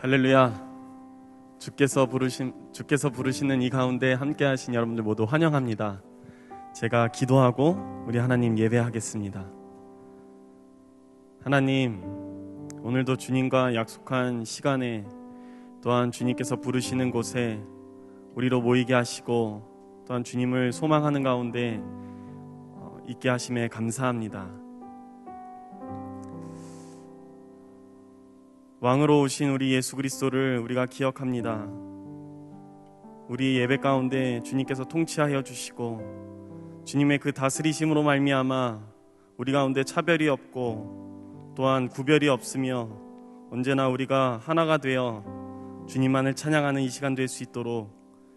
할렐루야. 주께서 부르시는 이 가운데 함께 하신 여러분들 모두 환영합니다. 제가 기도하고 우리 하나님 예배하겠습니다. 하나님, 오늘도 주님과 약속한 시간에 또한 주님께서 부르시는 곳에 우리로 모이게 하시고 또한 주님을 소망하는 가운데 있게 하심에 감사합니다. 왕으로 오신 우리 예수 그리스도를 우리가 기억합니다. 우리 예배 가운데 주님께서 통치하여 주시고 주님의 그 다스리심으로 말미암아 우리 가운데 차별이 없고 또한 구별이 없으며 언제나 우리가 하나가 되어 주님만을 찬양하는 이 시간 될 수 있도록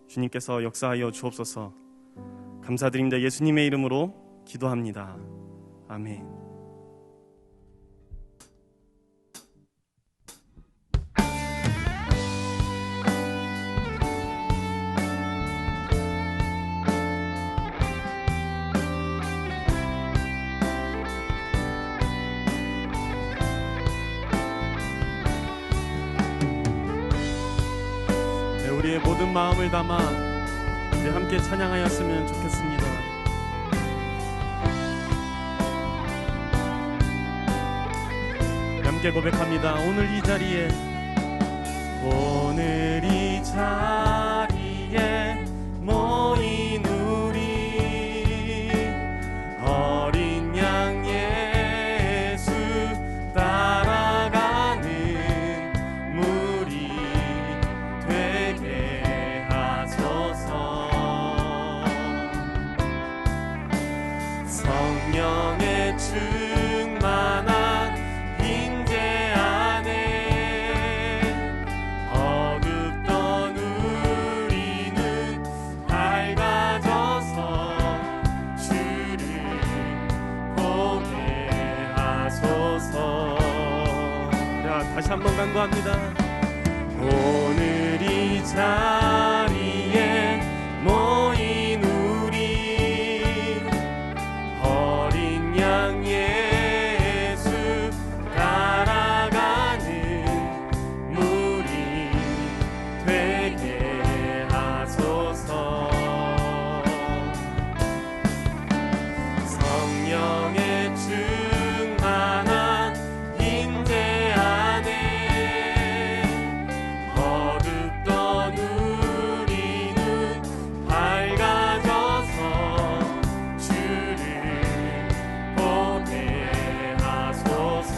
주님께서 역사하여 주옵소서. 감사드립니다. 예수님의 이름으로 기도합니다. 아멘. 우리의 모든 마음을 담아 우리 함께 찬양하였으면 좋겠습니다. 함께 고백합니다. 오늘 이 자리에 모인 우리 어린 양 예수 따라가는 무리 되게 하소서. 성령의 충만한 임재 안에 어둡던 우리는 밝아져서 주를 보게 하소서. 자, 다시 한번 간구합니다. 오늘 이 자리에 모인 우리 어린 양 예수 따라가는 무리 되게 하소서. 성령의 충만한 임재 안에 어둡던 우리는 밝아져서 주를 보게 하소서.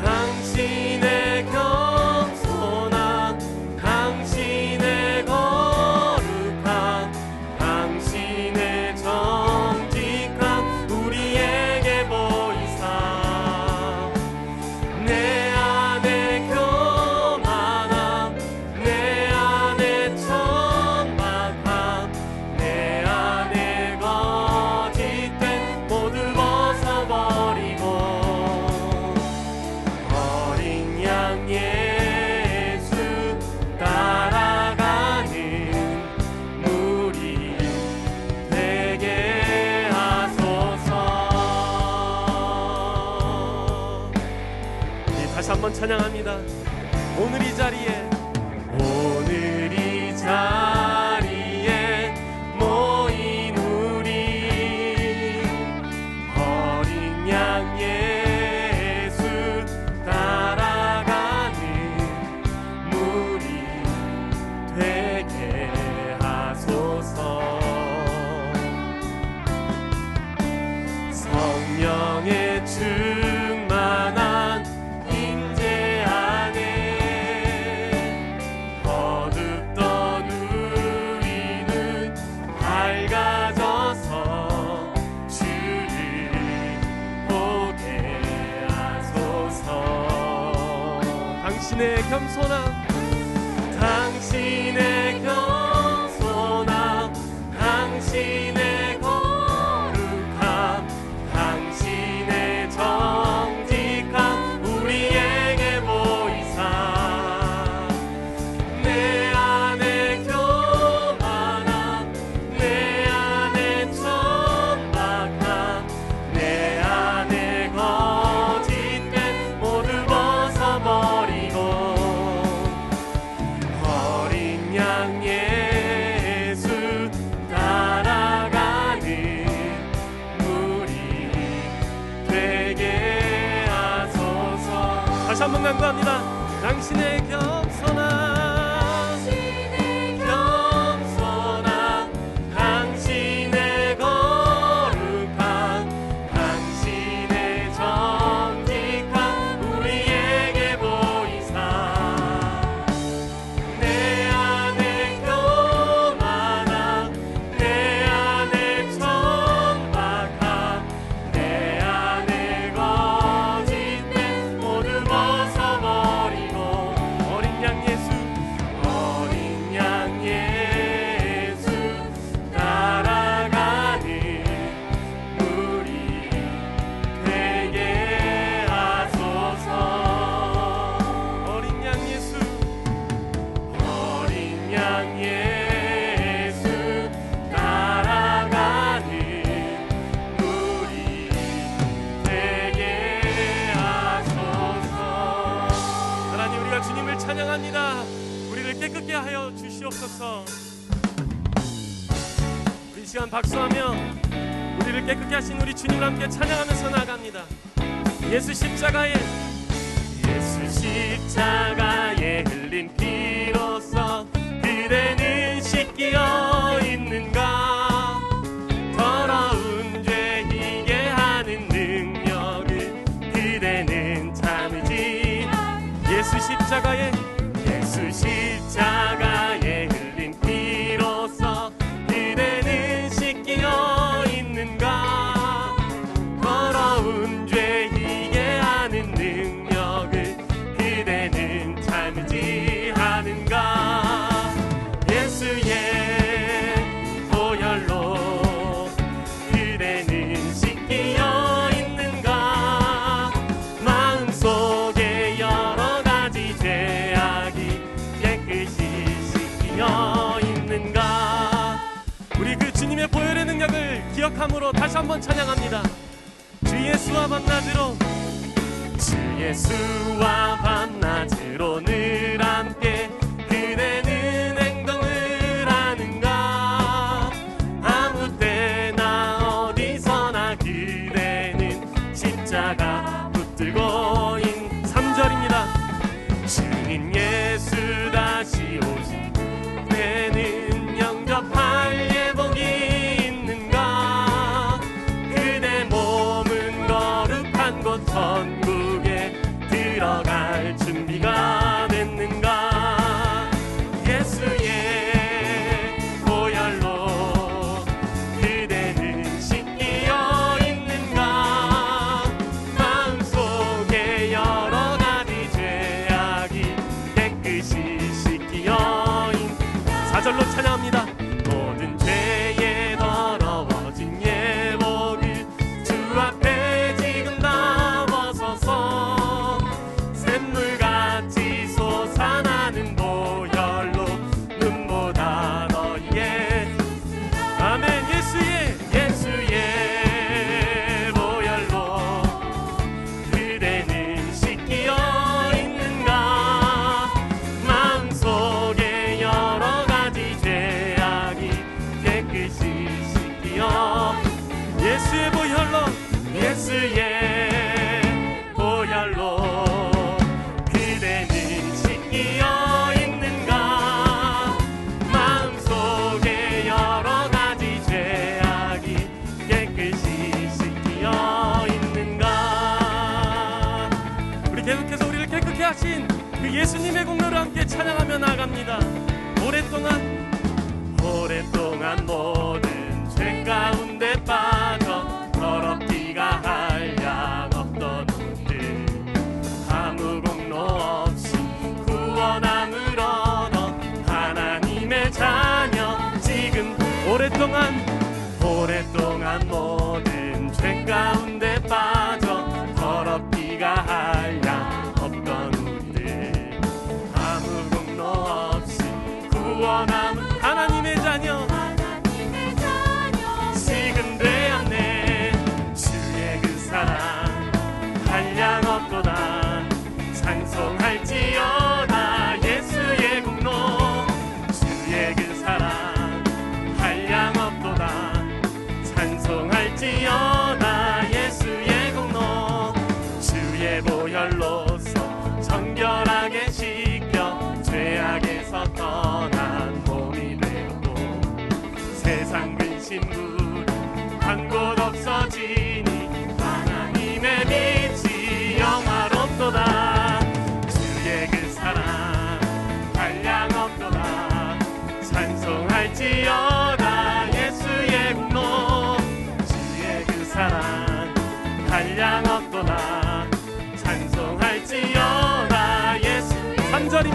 당신의 겸손한, 당신의 거룩한, 당신의 정직한 우리에게 보이사 내 안에 교만함, 내 안에 천박함, 내 안에 거짓된 모두 벗어버리고 어린 양 예수 따라가는 무리 되게 하소서. 다시 한번 찬양합니다. 오늘 이 자리에 모인 우리 어린 양 예수 따라가는 무리 되게 하소서. 성령의 충만한 임재 안에 어둡던 우리는 밝아져서 주를 보게 하소서. 당신의 겸손함, 당신의 겸손함, 당신의 거룩함, 당신의 정직함 우리에게 보이사 내 안에 교만함, 내 안에 천박함, 내 안에 거짓된 간구합니다. 당신의 겸손함, 당신의 거룩함, 당신의 정직함 우리에게 보이사, 내 안에 교만함, 내 안에 천박함, 내 안에 거짓된 모두 벗어버리고 어린 양 예수, 어린 양 예수 따라가는 우리 되게 하소서. 어린 양 예수, 어린 양 예수 따라가는 우리 되게 하소서. 하나님, 우리가 주님을 찬양합니다. 우리를 깨끗게 하여 주시옵소서. 우리 시간 박수하며 우리를 깨끗게 하신 우리 주님과 함께 찬양하면서 나아갑니다. 예수 십자가에 흘린 피로써 그대는 씻기어 있는가. 더러운 죄 희게 하는 능력을 그대는 참으지. 예수 십자가에 흘린 피로써 그대는 씻기어 있는가. 더러운 죄 희게 하는 능력을 그대는 참지 하는가. 예수의 보혈로 그대는 씻기어 있는가. 마음속에 여러 가지 죄악이 깨끗이 씻기어 있는가. 우리 그 주님의 보혈의 능력을 기억함으로 다시 한번 찬양합니다. 주 예수와 밤낮으로, 주 예수와 밤낮으로 늘 함께 그대는 행동을 하는가. 아무 때나 어디서나 그대는 십자가 붙들고 있는 3절입니다. 주님 예수 다시 오신 때는 영접할 예복이 있는가. 그대 몸은 거룩한 곳 천국에 들어갈 준비가 됐는가. 예수의 보혈로 그대는 씻기어 있는가. 마음속에 여러 가지 죄악이 깨끗이 씻기어 있는 4절로 찬양합니다. 모든 죄에 더러워진 예복을 주 앞에 지금 다 벗어서 샘물같이 솟아나는 보혈로 눈보다 너희의 아멘. 예수의 보혈로 그대는 씻기어 있는가. 마음속에 여러 가지 죄악이 깨끗이 씻기어. 예수의 보혈로 그대는 씻기어 있는가. 마음속에 여러 가지 죄악이 깨끗이 씻기어 있는가. 우리 계속해서 우리를 깨끗게 하신 그 예수님의 공로를 함께 찬양하며 나아갑니다. 오랫동안 모든 죄 가운데 빠져 더럽기가 한량 없던 우리들 아무 공로 없이 구원함을 얻어 하나님의 자녀. 지금 오랫동안 모든 죄 가운데 빠져 더럽기가 한량 없던 우리들 아무 공로 없이 구원함을 하나님의 자녀. 지금 되었네. 주의 그 사랑 한량 없도다. 찬송할지어다. 예수의 공로, 주의 그 사랑 한량 없도다.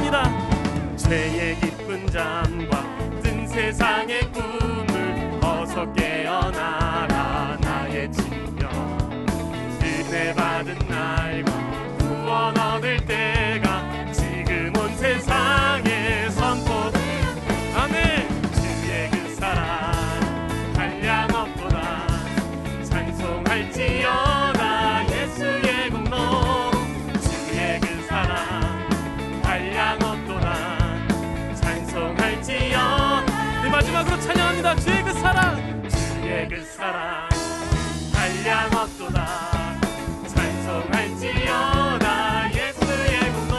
찬양합니다. 죄의 깊은 잠과 뜬 세상의 꿈을 어서 깨어나라. 나의 친구 은혜 받은 날과 구원 얻을 때가 지금 온 세상에 선포. 아멘. 주의 그 사랑 한량 없도다. 찬송할지어다 예수의 공로. 주의 그 사랑 한량 없도다. 찬송할지어다. 네, 마지막으로 찬양합니다. 주의 그 사랑, 주의 그 사랑 한량 없도다. 찬송할지어다 예수의 공로.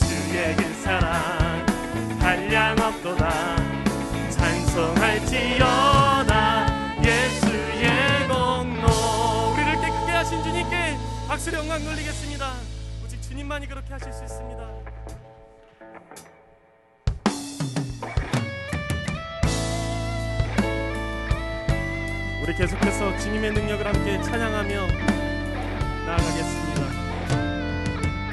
주의 그 사랑 한량 없도다. 찬송할지어다 예수의 공로. 우리를 깨끗게 하신 주님께 박수로 영광 돌리겠습니다. 오직 주님만이 그렇게 하실 수 있습니다. 우리 계속해서 주님의 능력을 함께 찬양하며 나아가겠습니다.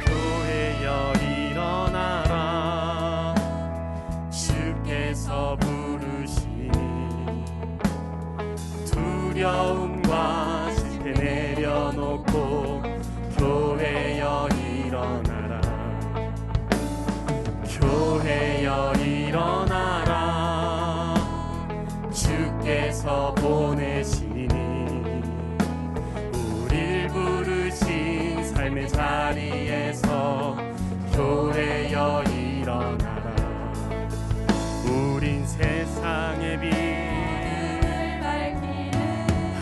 교회여 일어나라. 주께서 부르시니 두려움과 실패 내려놓고 교회여 일어나라. 교회여 일어나라. 주께서 보내시니 우릴 부르신 삶의 자리에서 교회여 일어나라. 우린 세상의 빛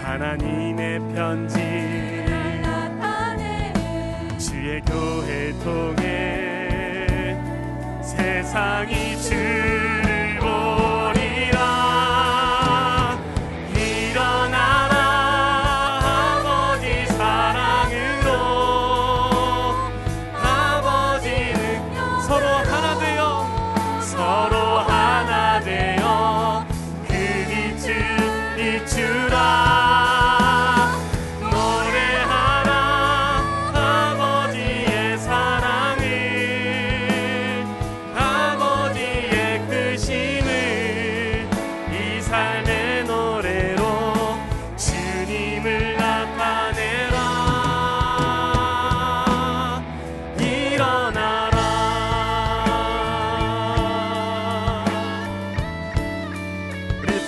하나님의 편지 주의 교회 통해 세상이 주를 보리라. 일어나라 아버지 사랑으로. 아버지는 서로 하나 되어 서로 하나 되어 그 빛을 비추라.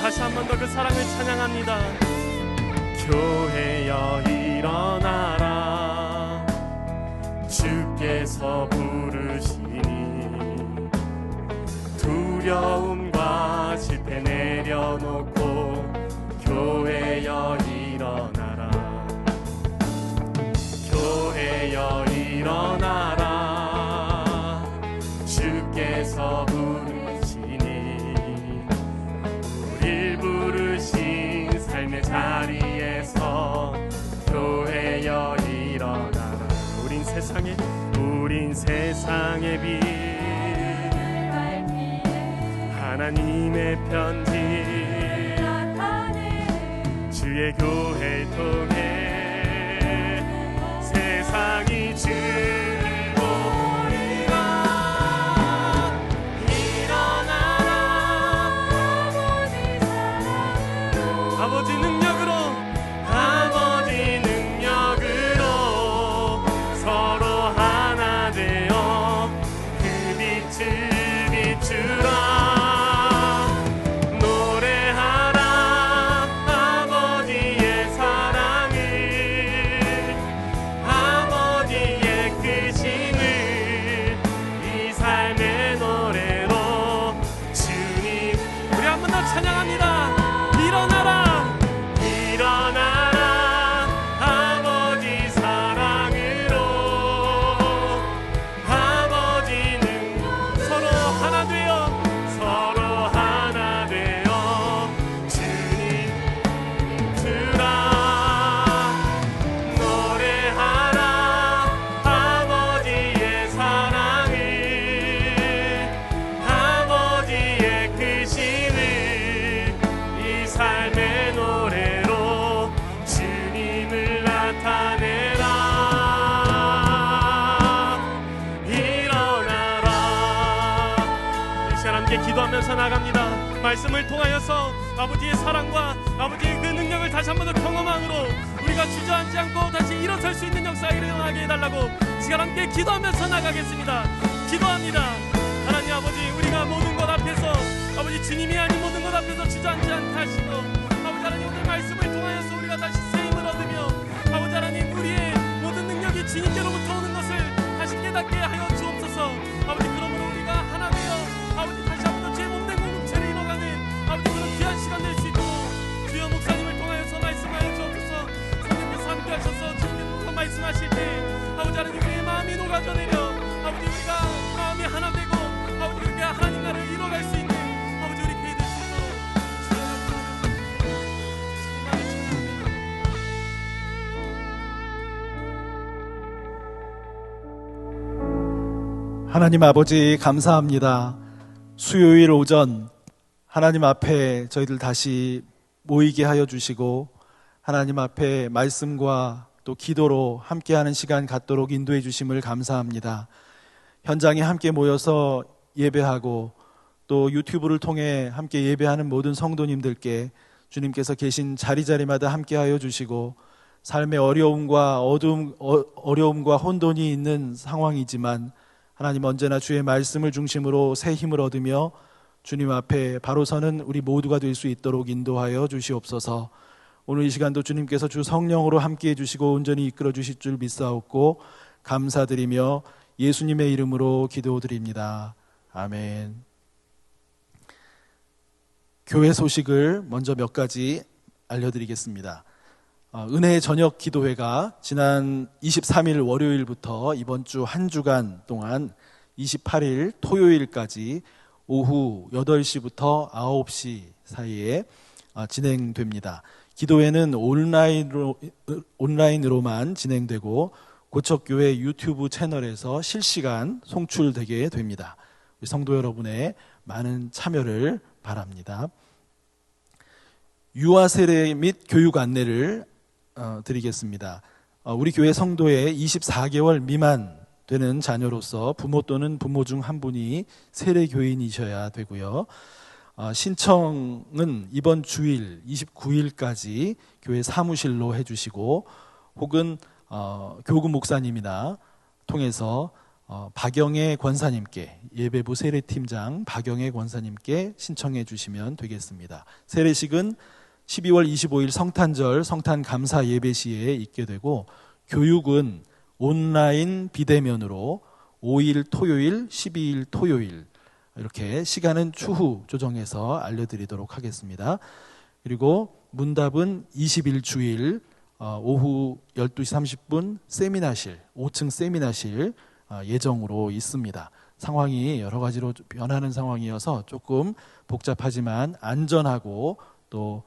다시 한 번 더 그 사랑을 찬양합니다. 교회여 일어나라. 주께서 부르시니 두려움과 실패 내려놓고 교회여 일어나라. 교회여 일어나라. 주께서 부르신 삶의 자리에서 교회여 일어나라. 우린 세상의 빛 하나님의 편지 주의 교회를 통해 세상이 주를 보리라. 아버지 능력으로 아버지 능력으로 서로 하나 되어 그 빛을 비추라. 노래하라 아버지의 사랑을. 함께 기도하면서 나갑니다. 말씀을 통하여서 아버지의 사랑과 아버지의 그 능력을 다시 한 번 더 경험함으로 우리가 주저앉지 않고 다시 일어설 수 있는 역사가 일어나게 해달라고 시간 함께 기도하면서 나가겠습니다. 기도합니다. 하나님 아버지, 우리가 모든 것 앞에서 아버지 주님이 아닌 모든 것 앞에서 주저앉지 않게 하시고 아버지 하나님 오늘 말씀을 통하여서 우리가 다시 새 힘을 얻으며 아버지 하나님 우리의 모든 능력이 주님께로부터 오는 것을 다시 깨닫게 하여 주옵소서. 아버지 그러므로 우리가 하나 되어 아버지 다시 한 번 더 죄 몸된 공동체를 이뤄가는 아버지 그런 귀한 시간 될 수 있도록 주여 목사님을 통하여서 말씀하여 주옵소서. 성령께서 함께 하셔서 주님께서 말씀하실 때 아버지 하나님 우리의 마음이 녹아져 내려 아버지 우리가 마음이 하나 되고 아버지 그렇게 하나님 나라를 이뤄갈 수 있는 아버지 우리 교회 될 수 있도록 하나님 아버지 감사합니다. 수요일 오전 하나님 앞에 저희들 다시 모이게 하여 주시고 하나님 앞에 말씀과 또 기도로 함께하는 시간 갖도록 인도해 주심을 감사합니다. 현장에 함께 모여서 예배하고 또 유튜브를 통해 함께 예배하는 모든 성도님들께 주님께서 계신 자리자리마다 함께하여 주시고 삶의 어려움과 어려움과 혼돈이 있는 상황이지만 하나님 언제나 주의 말씀을 중심으로 새 힘을 얻으며 주님 앞에 바로 서는 우리 모두가 될 수 있도록 인도하여 주시옵소서. 오늘 이 시간도 주님께서 주 성령으로 함께해 주시고 온전히 이끌어 주실 줄 믿사옵고 감사드리며 예수님의 이름으로 기도드립니다. 아멘. 교회 소식을 먼저 몇 가지 알려드리겠습니다. 은혜의 저녁 기도회가 지난 23일 월요일부터 이번 주 한 주간 동안 28일 토요일까지 오후 8시부터 9시 사이에 진행됩니다. 기도회는 온라인으로만 진행되고 고척교회 유튜브 채널에서 실시간 송출되게 됩니다. 성도 여러분의 많은 참여를 바랍니다. 유아 세례 및 교육 안내를 드리겠습니다. 우리 교회 성도의 24개월 미만 되는 자녀로서 부모 또는 부모 중 한 분이 세례교인이셔야 되고요. 신청은 이번 주일 29일까지 교회 사무실로 해주시고 혹은 교구 목사님이나 통해서 박영애 권사님께, 예배부 세례팀장 박영애 권사님께 신청해 주시면 되겠습니다. 세례식은 12월 25일 성탄절 성탄 감사 예배 시에 있게 되고 교육은 온라인 비대면으로 5일 토요일, 12일 토요일 이렇게 시간은 추후 조정해서 알려드리도록 하겠습니다. 그리고 문답은 20일 주일 오후 12시 30분 세미나실, 5층 세미나실 예정으로 있습니다. 상황이 여러 가지로 변하는 상황이어서 조금 복잡하지만 안전하고 또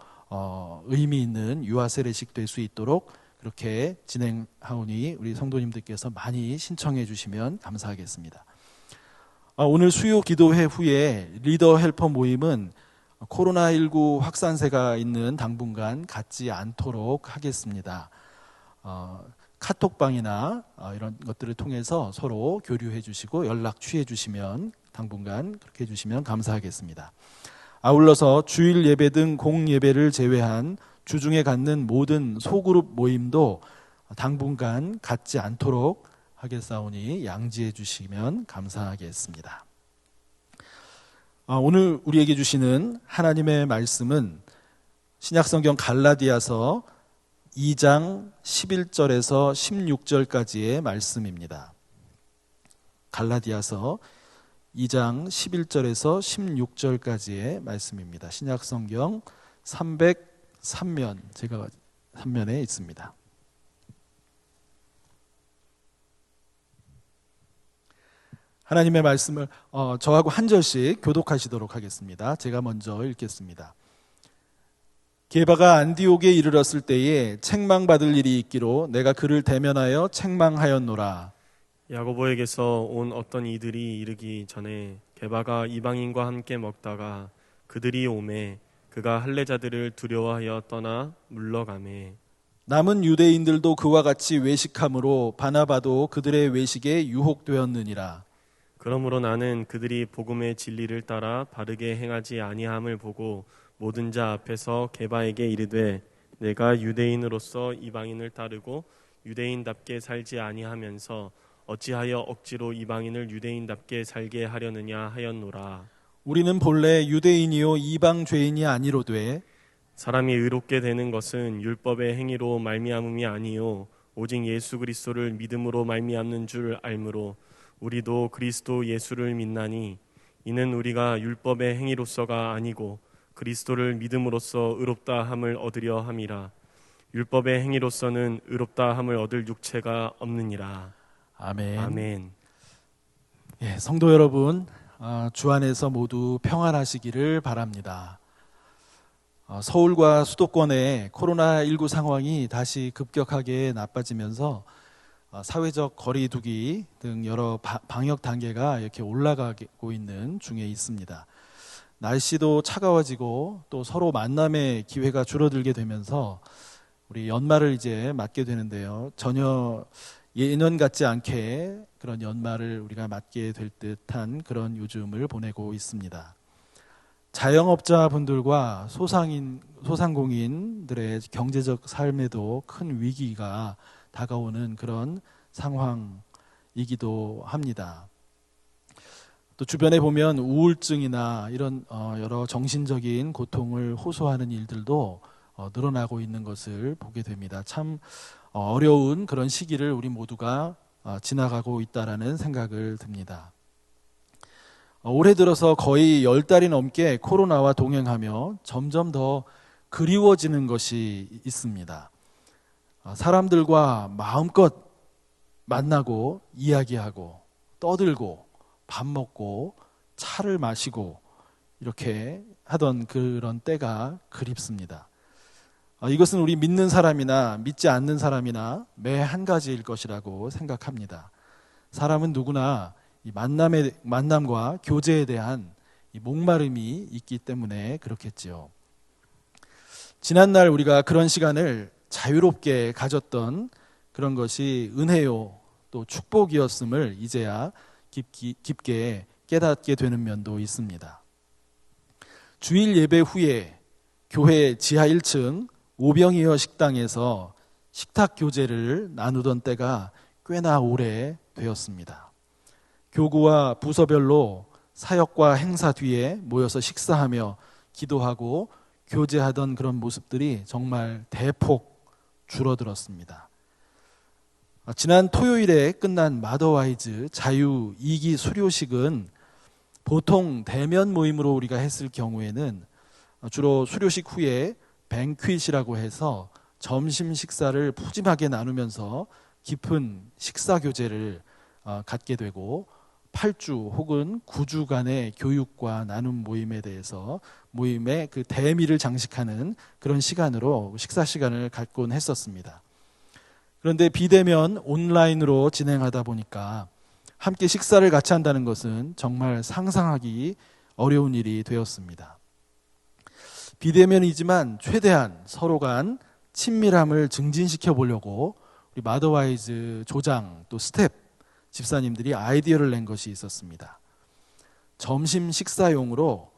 의미 있는 유아 세례식 될 수 있도록 그렇게 진행하오니 우리 성도님들께서 많이 신청해 주시면 감사하겠습니다. 오늘 수요 기도회 후에 리더 헬퍼 모임은 코로나19 확산세가 있는 당분간 갖지 않도록 하겠습니다. 카톡방이나 이런 것들을 통해서 서로 교류해 주시고 연락 취해 주시면 당분간 그렇게 해주시면 감사하겠습니다. 아울러서 주일 예배 등 공예배를 제외한 주중에 갖는 모든 소그룹 모임도 당분간 갖지 않도록 하겠사오니 양지해 주시면 감사하겠습니다. 오늘 우리에게 주시는 하나님의 말씀은 신약성경 갈라디아서 2장 11절에서 16절까지의 말씀입니다. 갈라디아서 2장 11절에서 16절까지의 말씀입니다. 신약성경 303면, 제가 3면에 있습니다. 하나님의 말씀을 저하고 한 절씩 교독하시도록 하겠습니다. 제가 먼저 읽겠습니다. 게바가 안디옥에 이르렀을 때에 책망받을 일이 있기로 내가 그를 대면하여 책망하였노라. 야고보에게서 온 어떤 이들이 이르기 전에 게바가 이방인과 함께 먹다가 그들이 오매 그가 할례자들을 두려워하여 떠나 물러가매 남은 유대인들도 그와 같이 외식함으로 바나바도 그들의 외식에 유혹되었느니라. 그러므로 나는 그들이 복음의 진리를 따라 바르게 행하지 아니함을 보고 모든 자 앞에서 게바에게 이르되 내가 유대인으로서 이방인을 따르고 유대인답게 살지 아니하면서 어찌하여 억지로 이방인을 유대인답게 살게 하려느냐 하였노라. 우리는 본래 유대인이요 이방 죄인이 아니로되 사람이 의롭게 되는 것은 율법의 행위로 말미암음이 아니요 오직 예수 그리스도를 믿음으로 말미암는 줄 알므로 우리도 그리스도 예수를 믿나니 이는 우리가 율법의 행위로서가 아니고 그리스도를 믿음으로써 의롭다 함을 얻으려 함이라. 율법의 행위로서는 의롭다 함을 얻을 육체가 없느니라. 아멘. 아멘. 예, 성도 여러분, 주 안에서 모두 평안하시기를 바랍니다. 서울과 수도권의 코로나19 상황이 다시 급격하게 나빠지면서 사회적 거리두기 등 여러 방역 단계가 이렇게 올라가고 있는 중에 있습니다. 날씨도 차가워지고 또 서로 만남의 기회가 줄어들게 되면서 우리 연말을 이제 맞게 되는데요. 전혀 예년 같지 않게 그런 연말을 우리가 맞게 될 듯한 그런 요즘을 보내고 있습니다. 자영업자분들과 소상공인들의 경제적 삶에도 큰 위기가 다가오는 그런 상황이기도 합니다. 또 주변에 보면 우울증이나 이런 여러 정신적인 고통을 호소하는 일들도 늘어나고 있는 것을 보게 됩니다. 참 어려운 그런 시기를 우리 모두가 지나가고 있다라는 생각을 듭니다. 올해 들어서 거의 10달이 넘게 코로나와 동행하며 점점 더 그리워지는 것이 있습니다. 사람들과 마음껏 만나고 이야기하고 떠들고 밥 먹고 차를 마시고 이렇게 하던 그런 때가 그립습니다. 이것은 우리 믿는 사람이나 믿지 않는 사람이나 매 한 가지일 것이라고 생각합니다. 사람은 누구나 이 만남과 교제에 대한 이 목마름이 있기 때문에 그렇겠지요. 지난날 우리가 그런 시간을 자유롭게 가졌던 그런 것이 은혜요 또 축복이었음을 이제야 깊게 깨닫게 되는 면도 있습니다. 주일 예배 후에 교회 지하 1층 오병이어 식당에서 식탁 교제를 나누던 때가 꽤나 오래 되었습니다. 교구와 부서별로 사역과 행사 뒤에 모여서 식사하며 기도하고 교제하던 그런 모습들이 정말 대폭 줄어들었습니다. 지난 토요일에 끝난 마더와이즈 자유 2기 수료식은 보통 대면 모임으로 우리가 했을 경우에는 주로 수료식 후에 뱅퀴시라고 해서 점심 식사를 푸짐하게 나누면서 깊은 식사 교제를 갖게 되고 8주 혹은 9주간의 교육과 나눔 모임에 대해서 모임의 그 대미를 장식하는 그런 시간으로 식사 시간을 갖곤 했었습니다. 그런데 비대면 온라인으로 진행하다 보니까 함께 식사를 같이 한다는 것은 정말 상상하기 어려운 일이 되었습니다. 비대면이지만 최대한 서로 간 친밀함을 증진시켜 보려고 우리 마더와이즈 조장 또 스텝 집사님들이 아이디어를 낸 것이 있었습니다. 점심 식사용으로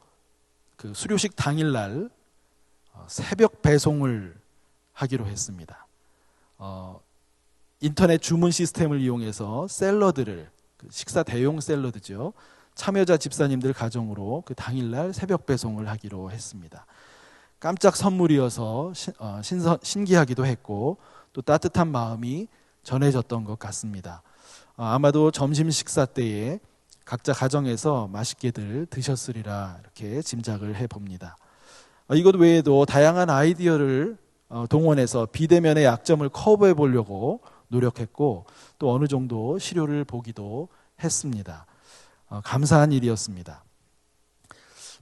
그 수료식 당일날 새벽 배송을 하기로 했습니다. 인터넷 주문 시스템을 이용해서 샐러드를 식사 대용 샐러드죠. 참여자 집사님들 가정으로 그 당일날 새벽 배송을 하기로 했습니다. 깜짝 선물이어서 신기하기도 했고 또 따뜻한 마음이 전해졌던 것 같습니다. 아마도 점심 식사 때에 각자 가정에서 맛있게들 드셨으리라 이렇게 짐작을 해봅니다. 이것 외에도 다양한 아이디어를 동원해서 비대면의 약점을 커버해 보려고 노력했고 또 어느 정도 실효를 보기도 했습니다. 감사한 일이었습니다.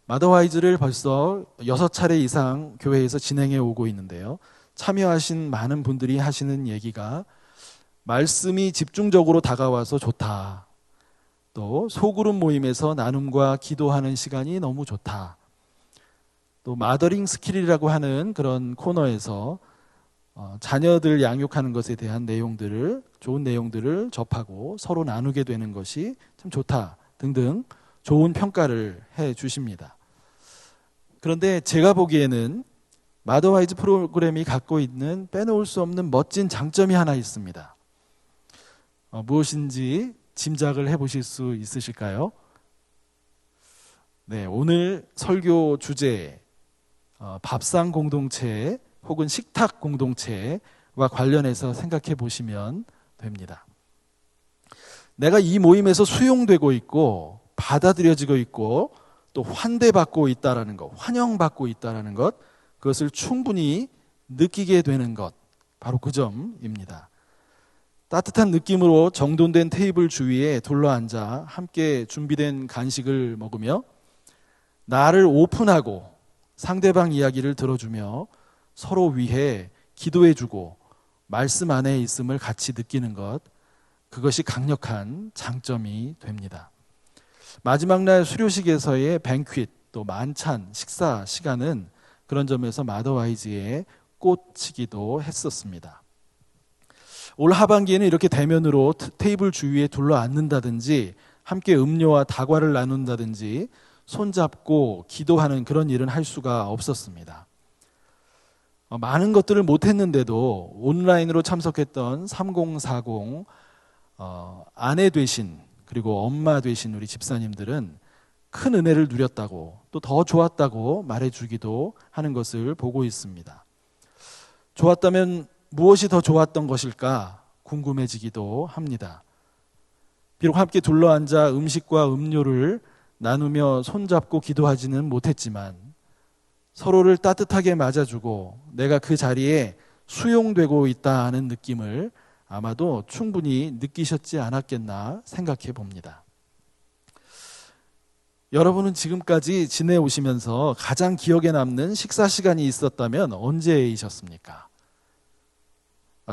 마더와이즈를 벌써 6차례 이상 교회에서 진행해 오고 있는데요. 참여하신 많은 분들이 하시는 얘기가 말씀이 집중적으로 다가와서 좋다. 또 소그룹 모임에서 나눔과 기도하는 시간이 너무 좋다. 또 마더링 스킬이라고 하는 그런 코너에서 자녀들 양육하는 것에 대한 좋은 내용들을 접하고 서로 나누게 되는 것이 참 좋다. 등등 좋은 평가를 해 주십니다. 그런데 제가 보기에는 마더와이즈 프로그램이 갖고 있는 빼놓을 수 없는 멋진 장점이 하나 있습니다. 무엇인지 짐작을 해보실 수 있으실까요? 네, 오늘 설교 주제 밥상 공동체 혹은 식탁 공동체와 관련해서 생각해 보시면 됩니다. 내가 이 모임에서 수용되고 있고 받아들여지고 있고 또 환대받고 있다라는 것, 환영받고 있다라는 것, 그것을 충분히 느끼게 되는 것, 바로 그 점입니다. 따뜻한 느낌으로 정돈된 테이블 주위에 둘러앉아 함께 준비된 간식을 먹으며 나를 오픈하고 상대방 이야기를 들어주며 서로 위해 기도해주고 말씀 안에 있음을 같이 느끼는 것, 그것이 강력한 장점이 됩니다. 마지막 날 수료식에서의 뱅퀴, 또 만찬, 식사 시간은 그런 점에서 마더와이즈의 꽃이기도 했었습니다. 올 하반기에는 이렇게 대면으로 테이블 주위에 둘러앉는다든지 함께 음료와 다과를 나눈다든지 손잡고 기도하는 그런 일은 할 수가 없었습니다. 많은 것들을 못했는데도 온라인으로 참석했던 3040 아내 되신 그리고 엄마 되신 우리 집사님들은 큰 은혜를 누렸다고 또 더 좋았다고 말해주기도 하는 것을 보고 있습니다. 좋았다면 무엇이 더 좋았던 것일까 궁금해지기도 합니다. 비록 함께 둘러앉아 음식과 음료를 나누며 손잡고 기도하지는 못했지만 서로를 따뜻하게 맞아주고 내가 그 자리에 수용되고 있다는 느낌을 아마도 충분히 느끼셨지 않았겠나 생각해 봅니다. 여러분은 지금까지 지내오시면서 가장 기억에 남는 식사 시간이 있었다면 언제이셨습니까?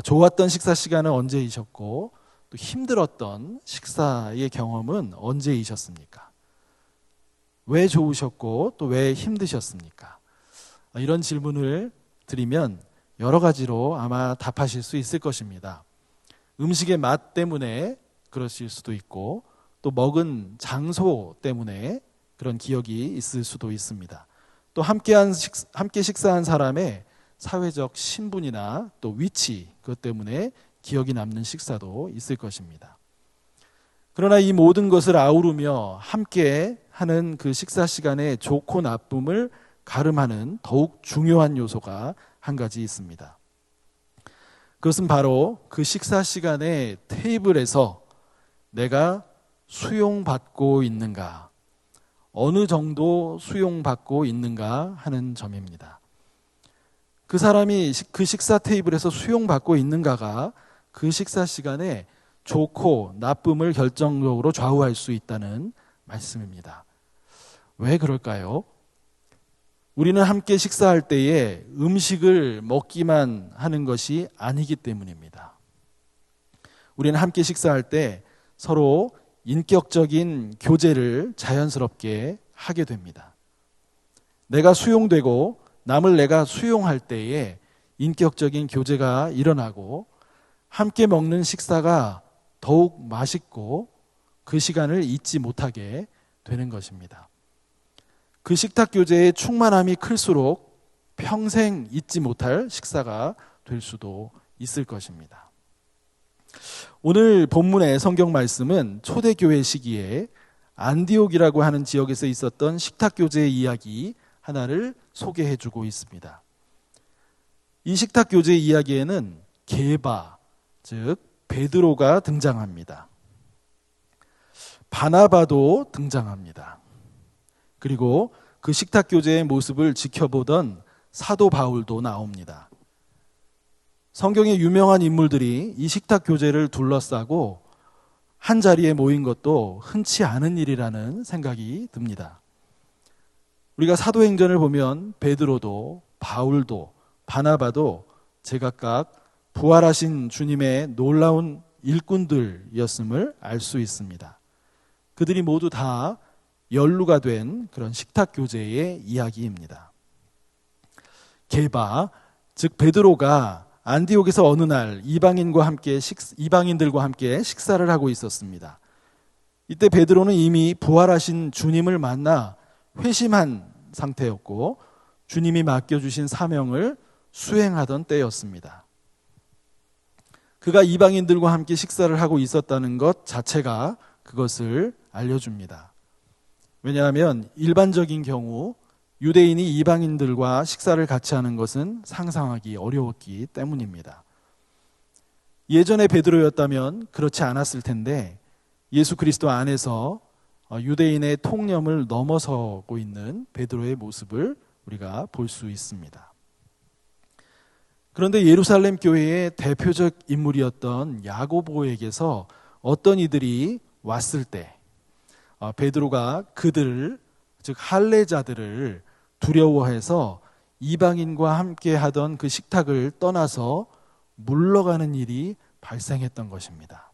좋았던 식사 시간은 언제이셨고 또 힘들었던 식사의 경험은 언제이셨습니까? 왜 좋으셨고 또 왜 힘드셨습니까? 이런 질문을 드리면 여러 가지로 아마 답하실 수 있을 것입니다. 음식의 맛 때문에 그러실 수도 있고 또 먹은 장소 때문에 그런 기억이 있을 수도 있습니다. 또 함께 식사한 사람의 사회적 신분이나 또 위치, 그것 때문에 기억이 남는 식사도 있을 것입니다. 그러나 이 모든 것을 아우르며 함께 하는 그 식사 시간의 좋고 나쁨을 가름하는 더욱 중요한 요소가 한 가지 있습니다. 그것은 바로 그 식사 시간의 테이블에서 내가 수용받고 있는가, 어느 정도 수용받고 있는가 하는 점입니다. 그 사람이 그 식사 테이블에서 수용받고 있는가가 그 식사 시간에 좋고 나쁨을 결정적으로 좌우할 수 있다는 말씀입니다. 왜 그럴까요? 우리는 함께 식사할 때에 음식을 먹기만 하는 것이 아니기 때문입니다. 우리는 함께 식사할 때 서로 인격적인 교제를 자연스럽게 하게 됩니다. 내가 수용되고 남을 내가 수용할 때에 인격적인 교제가 일어나고 함께 먹는 식사가 더욱 맛있고 그 시간을 잊지 못하게 되는 것입니다. 그 식탁 교제의 충만함이 클수록 평생 잊지 못할 식사가 될 수도 있을 것입니다. 오늘 본문의 성경 말씀은 초대교회 시기에 안디옥이라고 하는 지역에서 있었던 식탁 교제의 이야기 하나를 소개해주고 있습니다. 이 식탁 교제의 이야기에는 게바, 즉 베드로가 등장합니다. 바나바도 등장합니다. 그리고 그 식탁 교제의 모습을 지켜보던 사도 바울도 나옵니다. 성경의 유명한 인물들이 이 식탁 교제를 둘러싸고 한 자리에 모인 것도 흔치 않은 일이라는 생각이 듭니다. 우리가 사도행전을 보면 베드로도 바울도 바나바도 제각각 부활하신 주님의 놀라운 일꾼들이었음을 알 수 있습니다. 그들이 모두 다 연루가 된 그런 식탁 교제의 이야기입니다. 게바, 즉 베드로가 안디옥에서 어느 날 이방인들과 함께 식사를 하고 있었습니다. 이때 베드로는 이미 부활하신 주님을 만나 회심한 상태였고 주님이 맡겨주신 사명을 수행하던 때였습니다. 그가 이방인들과 함께 식사를 하고 있었다는 것 자체가 그것을 알려줍니다. 왜냐하면 일반적인 경우 유대인이 이방인들과 식사를 같이 하는 것은 상상하기 어려웠기 때문입니다. 예전에 베드로였다면 그렇지 않았을 텐데 예수 그리스도 안에서 유대인의 통념을 넘어서고 있는 베드로의 모습을 우리가 볼 수 있습니다. 그런데 예루살렘 교회의 대표적 인물이었던 야고보에게서 어떤 이들이 왔을 때 베드로가 그들을, 즉 할례자들을 두려워해서 이방인과 함께 하던 그 식탁을 떠나서 물러가는 일이 발생했던 것입니다.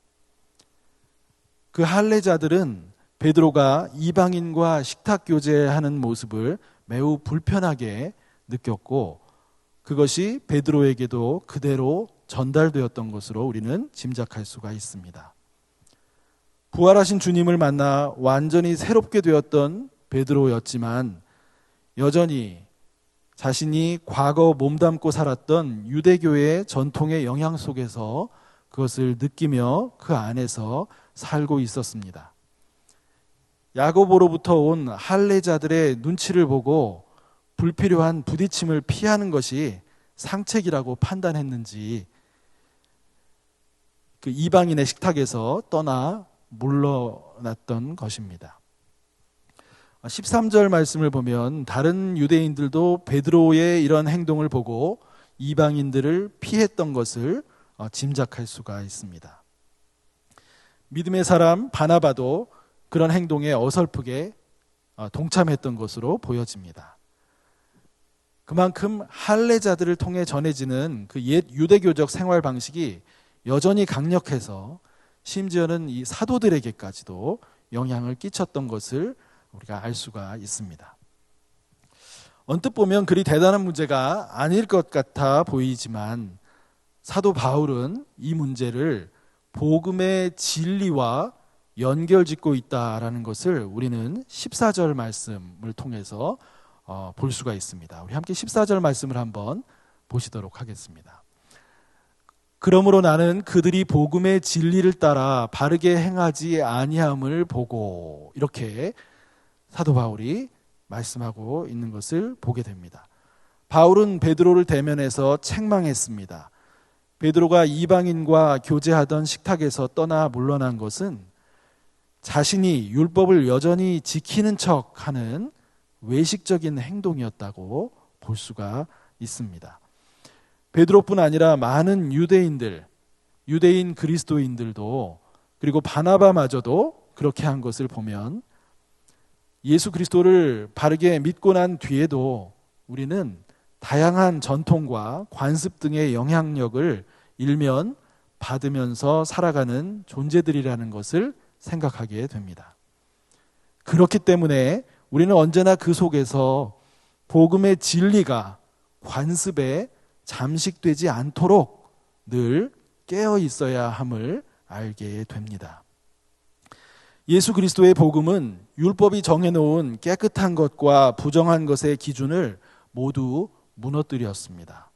그 할례자들은 베드로가 이방인과 식탁 교제하는 모습을 매우 불편하게 느꼈고 그것이 베드로에게도 그대로 전달되었던 것으로 우리는 짐작할 수가 있습니다. 부활하신 주님을 만나 완전히 새롭게 되었던 베드로였지만 여전히 자신이 과거 몸담고 살았던 유대교의 전통의 영향 속에서 그것을 느끼며 그 안에서 살고 있었습니다. 야고보로부터 온 할례자들의 눈치를 보고 불필요한 부딪힘을 피하는 것이 상책이라고 판단했는지 그 이방인의 식탁에서 떠나 물러났던 것입니다. 13절 말씀을 보면 다른 유대인들도 베드로의 이런 행동을 보고 이방인들을 피했던 것을 짐작할 수가 있습니다. 믿음의 사람 바나바도 그런 행동에 어설프게 동참했던 것으로 보여집니다. 그만큼 할례자들을 통해 전해지는 그 옛 유대교적 생활 방식이 여전히 강력해서 심지어는 이 사도들에게까지도 영향을 끼쳤던 것을 우리가 알 수가 있습니다. 언뜻 보면 그리 대단한 문제가 아닐 것 같아 보이지만 사도 바울은 이 문제를 복음의 진리와 연결짓고 있다라는 것을 우리는 14절 말씀을 통해서 볼 수가 있습니다. 우리 함께 14절 말씀을 한번 보시도록 하겠습니다. 그러므로 나는 그들이 복음의 진리를 따라 바르게 행하지 아니함을 보고, 이렇게 사도 바울이 말씀하고 있는 것을 보게 됩니다. 바울은 베드로를 대면해서 책망했습니다. 베드로가 이방인과 교제하던 식탁에서 떠나 물러난 것은 자신이 율법을 여전히 지키는 척하는 외식적인 행동이었다고 볼 수가 있습니다. 베드로뿐 아니라 많은 유대인 그리스도인들도, 그리고 바나바마저도 그렇게 한 것을 보면 예수 그리스도를 바르게 믿고 난 뒤에도 우리는 다양한 전통과 관습 등의 영향력을 일면 받으면서 살아가는 존재들이라는 것을 생각하게 됩니다. 그렇기 때문에 우리는 언제나 그 속에서 복음의 진리가 관습에 잠식되지 않도록 늘 깨어 있어야 함을 알게 됩니다. 예수 그리스도의 복음은 율법이 정해놓은 깨끗한 것과 부정한 것의 기준을 모두 무너뜨렸습니다.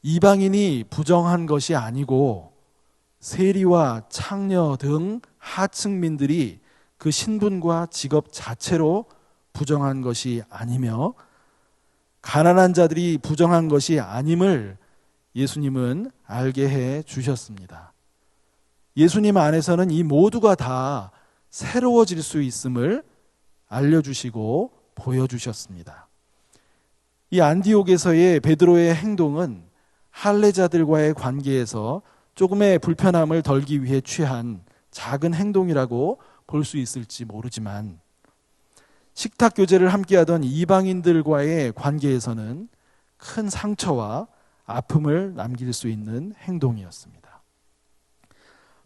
이방인이 부정한 것이 아니고 세리와 창녀 등 하층민들이 그 신분과 직업 자체로 부정한 것이 아니며 가난한 자들이 부정한 것이 아님을 예수님은 알게 해 주셨습니다. 예수님 안에서는 이 모두가 다 새로워질 수 있음을 알려주시고 보여주셨습니다. 이 안디옥에서의 베드로의 행동은 할례자들과의 관계에서 조금의 불편함을 덜기 위해 취한 작은 행동이라고 볼 수 있을지 모르지만 식탁 교제를 함께하던 이방인들과의 관계에서는 큰 상처와 아픔을 남길 수 있는 행동이었습니다.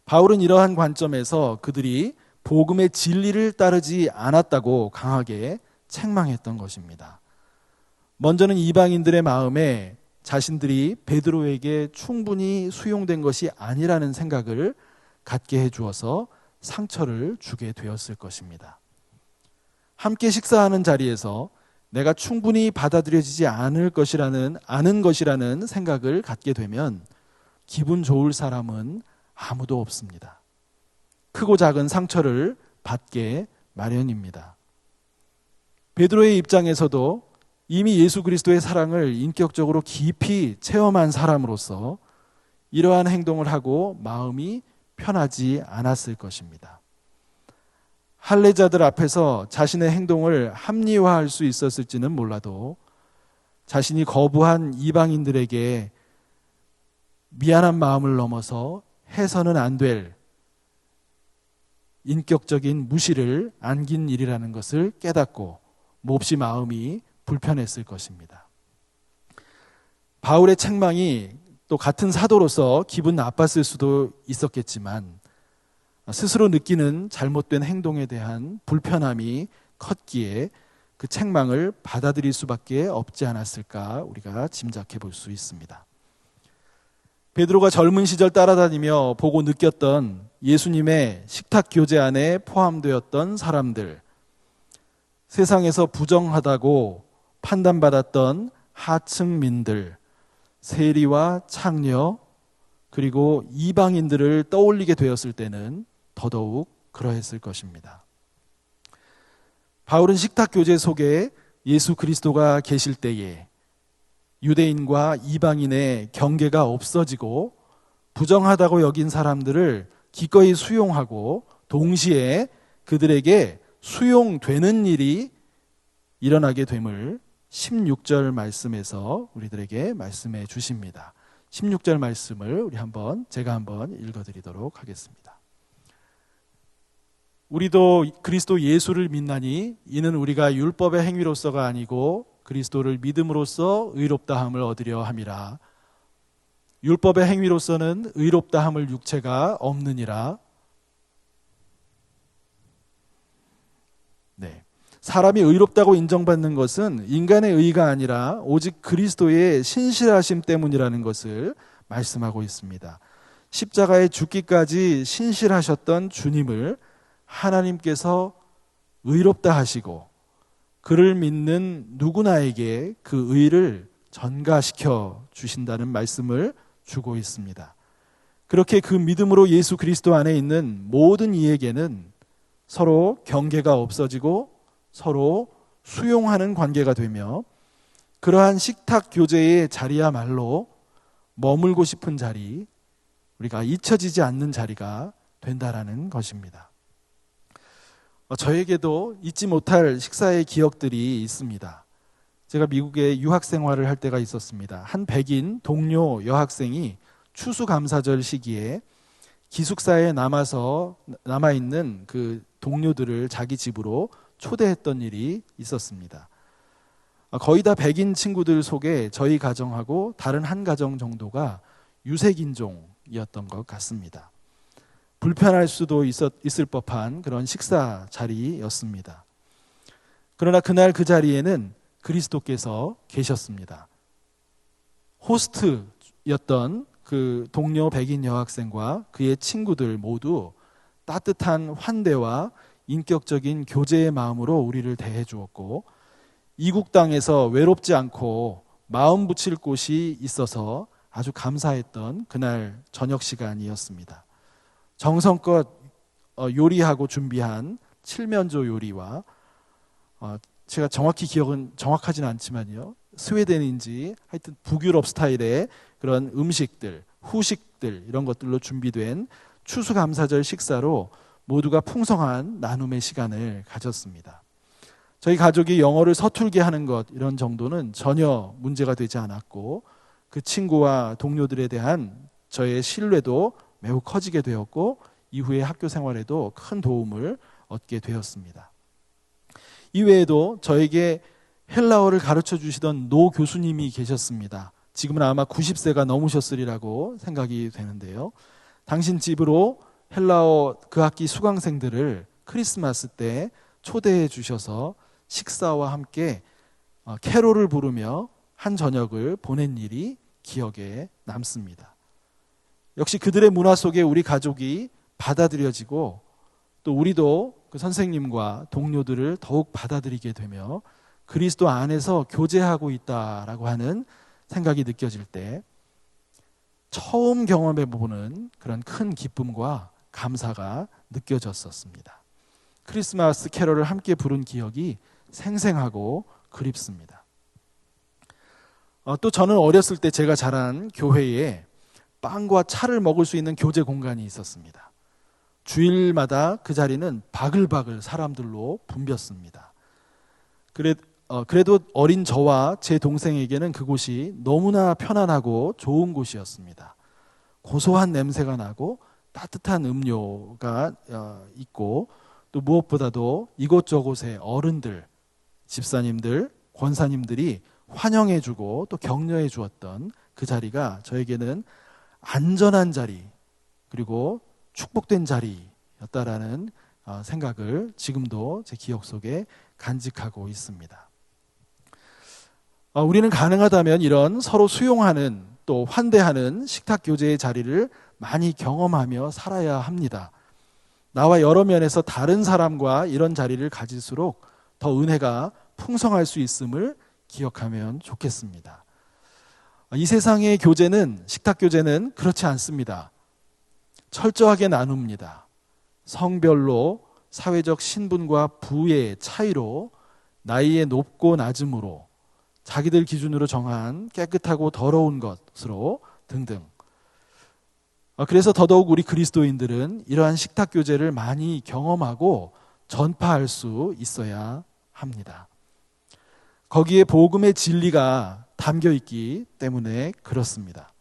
바울은 이러한 관점에서 그들이 복음의 진리를 따르지 않았다고 강하게 책망했던 것입니다. 먼저는 이방인들의 마음에 자신들이 베드로에게 충분히 수용된 것이 아니라는 생각을 갖게 해주어서 상처를 주게 되었을 것입니다. 함께 식사하는 자리에서 내가 충분히 받아들여지지 아는 것이라는 생각을 갖게 되면 기분 좋을 사람은 아무도 없습니다. 크고 작은 상처를 받게 마련입니다. 베드로의 입장에서도 이미 예수 그리스도의 사랑을 인격적으로 깊이 체험한 사람으로서 이러한 행동을 하고 마음이 편하지 않았을 것입니다. 할례자들 앞에서 자신의 행동을 합리화할 수 있었을지는 몰라도 자신이 거부한 이방인들에게 미안한 마음을 넘어서 해서는 안 될 인격적인 무시를 안긴 일이라는 것을 깨닫고 몹시 마음이 불편했을 것입니다. 바울의 책망이 또 같은 사도로서 기분 나빴을 수도 있었겠지만 스스로 느끼는 잘못된 행동에 대한 불편함이 컸기에 그 책망을 받아들일 수밖에 없지 않았을까 우리가 짐작해 볼 수 있습니다. 베드로가 젊은 시절 따라다니며 보고 느꼈던 예수님의 식탁 교제 안에 포함되었던 사람들, 세상에서 부정하다고 판단받았던 하층민들, 세리와 창녀, 그리고 이방인들을 떠올리게 되었을 때는 더더욱 그러했을 것입니다. 바울은 식탁 교제 속에 예수 그리스도가 계실 때에 유대인과 이방인의 경계가 없어지고 부정하다고 여긴 사람들을 기꺼이 수용하고 동시에 그들에게 수용되는 일이 일어나게 됨을 16절 말씀에서 우리들에게 말씀해 주십니다. 16절 말씀을 제가 한번 읽어드리도록 하겠습니다. 우리도 그리스도 예수를 믿나니 이는 우리가 율법의 행위로서가 아니고 그리스도를 믿음으로써 의롭다함을 얻으려 함이라. 율법의 행위로서는 의롭다함을 육체가 없느니라. 네. 사람이 의롭다고 인정받는 것은 인간의 의가 아니라 오직 그리스도의 신실하심 때문이라는 것을 말씀하고 있습니다. 십자가에 죽기까지 신실하셨던 주님을 하나님께서 의롭다 하시고 그를 믿는 누구나에게 그 의를 전가시켜 주신다는 말씀을 주고 있습니다. 그렇게 그 믿음으로 예수 그리스도 안에 있는 모든 이에게는 서로 경계가 없어지고 서로 수용하는 관계가 되며 그러한 식탁 교제의 자리야말로 머물고 싶은 자리, 우리가 잊혀지지 않는 자리가 된다라는 것입니다. 저에게도 잊지 못할 식사의 기억들이 있습니다. 제가 미국에 유학 생활을 할 때가 있었습니다. 한 백인 동료 여학생이 추수감사절 시기에 기숙사에 남아있는 그 동료들을 자기 집으로 초대했던 일이 있었습니다. 거의 다 백인 친구들 속에 저희 가정하고 다른 한 가정 정도가 유색인종이었던 것 같습니다. 불편할 수도 있을 법한 그런 식사 자리였습니다. 그러나 그날 그 자리에는 그리스도께서 계셨습니다. 호스트였던 그 동료 백인 여학생과 그의 친구들 모두 따뜻한 환대와 인격적인 교제의 마음으로 우리를 대해 주었고 이국 땅에서 외롭지 않고 마음 붙일 곳이 있어서 아주 감사했던 그날 저녁 시간이었습니다. 정성껏 요리하고 준비한 칠면조 요리와 제가 정확히 기억은 정확하진 않지만요. 스웨덴인지 하여튼 북유럽 스타일의 그런 음식들, 후식들 이런 것들로 준비된 추수감사절 식사로 모두가 풍성한 나눔의 시간을 가졌습니다. 저희 가족이 영어를 서툴게 하는 것 이런 정도는 전혀 문제가 되지 않았고 그 친구와 동료들에 대한 저의 신뢰도 매우 커지게 되었고 이후에 학교 생활에도 큰 도움을 얻게 되었습니다. 이외에도 저에게 헬라어를 가르쳐 주시던 노 교수님이 계셨습니다. 지금은 아마 90세가 넘으셨으리라고 생각이 되는데요. 당신 집으로 헬라어 그 학기 수강생들을 크리스마스 때 초대해 주셔서 식사와 함께 캐롤을 부르며 한 저녁을 보낸 일이 기억에 남습니다. 역시 그들의 문화 속에 우리 가족이 받아들여지고 또 우리도 그 선생님과 동료들을 더욱 받아들이게 되며 그리스도 안에서 교제하고 있다라고 하는 생각이 느껴질 때 처음 경험해보는 그런 큰 기쁨과 감사가 느껴졌었습니다. 크리스마스 캐럴을 함께 부른 기억이 생생하고 그립습니다. 또 저는 어렸을 때 제가 자란 교회에 빵과 차를 먹을 수 있는 교제 공간이 있었습니다. 주일마다 그 자리는 바글바글 사람들로 붐볐습니다. 그래도 어린 저와 제 동생에게는 그곳이 너무나 편안하고 좋은 곳이었습니다. 고소한 냄새가 나고 따뜻한 음료가 있고 또 무엇보다도 이곳저곳의 어른들, 집사님들, 권사님들이 환영해주고 또 격려해 주었던 그 자리가 저에게는 안전한 자리 그리고 축복된 자리였다라는 생각을 지금도 제 기억 속에 간직하고 있습니다. 우리는 가능하다면 이런 서로 수용하는 또 환대하는 식탁 교제의 자리를 많이 경험하며 살아야 합니다. 나와 여러 면에서 다른 사람과 이런 자리를 가질수록 더 은혜가 풍성할 수 있음을 기억하면 좋겠습니다. 이 세상의 교제는, 식탁 교제는 그렇지 않습니다. 철저하게 나눕니다. 성별로, 사회적 신분과 부의 차이로, 나이의 높고 낮음으로, 자기들 기준으로 정한 깨끗하고 더러운 것으로 등등. 그래서 더더욱 우리 그리스도인들은 이러한 식탁 교제를 많이 경험하고 전파할 수 있어야 합니다. 거기에 복음의 진리가 담겨 있기 때문에 그렇습니다.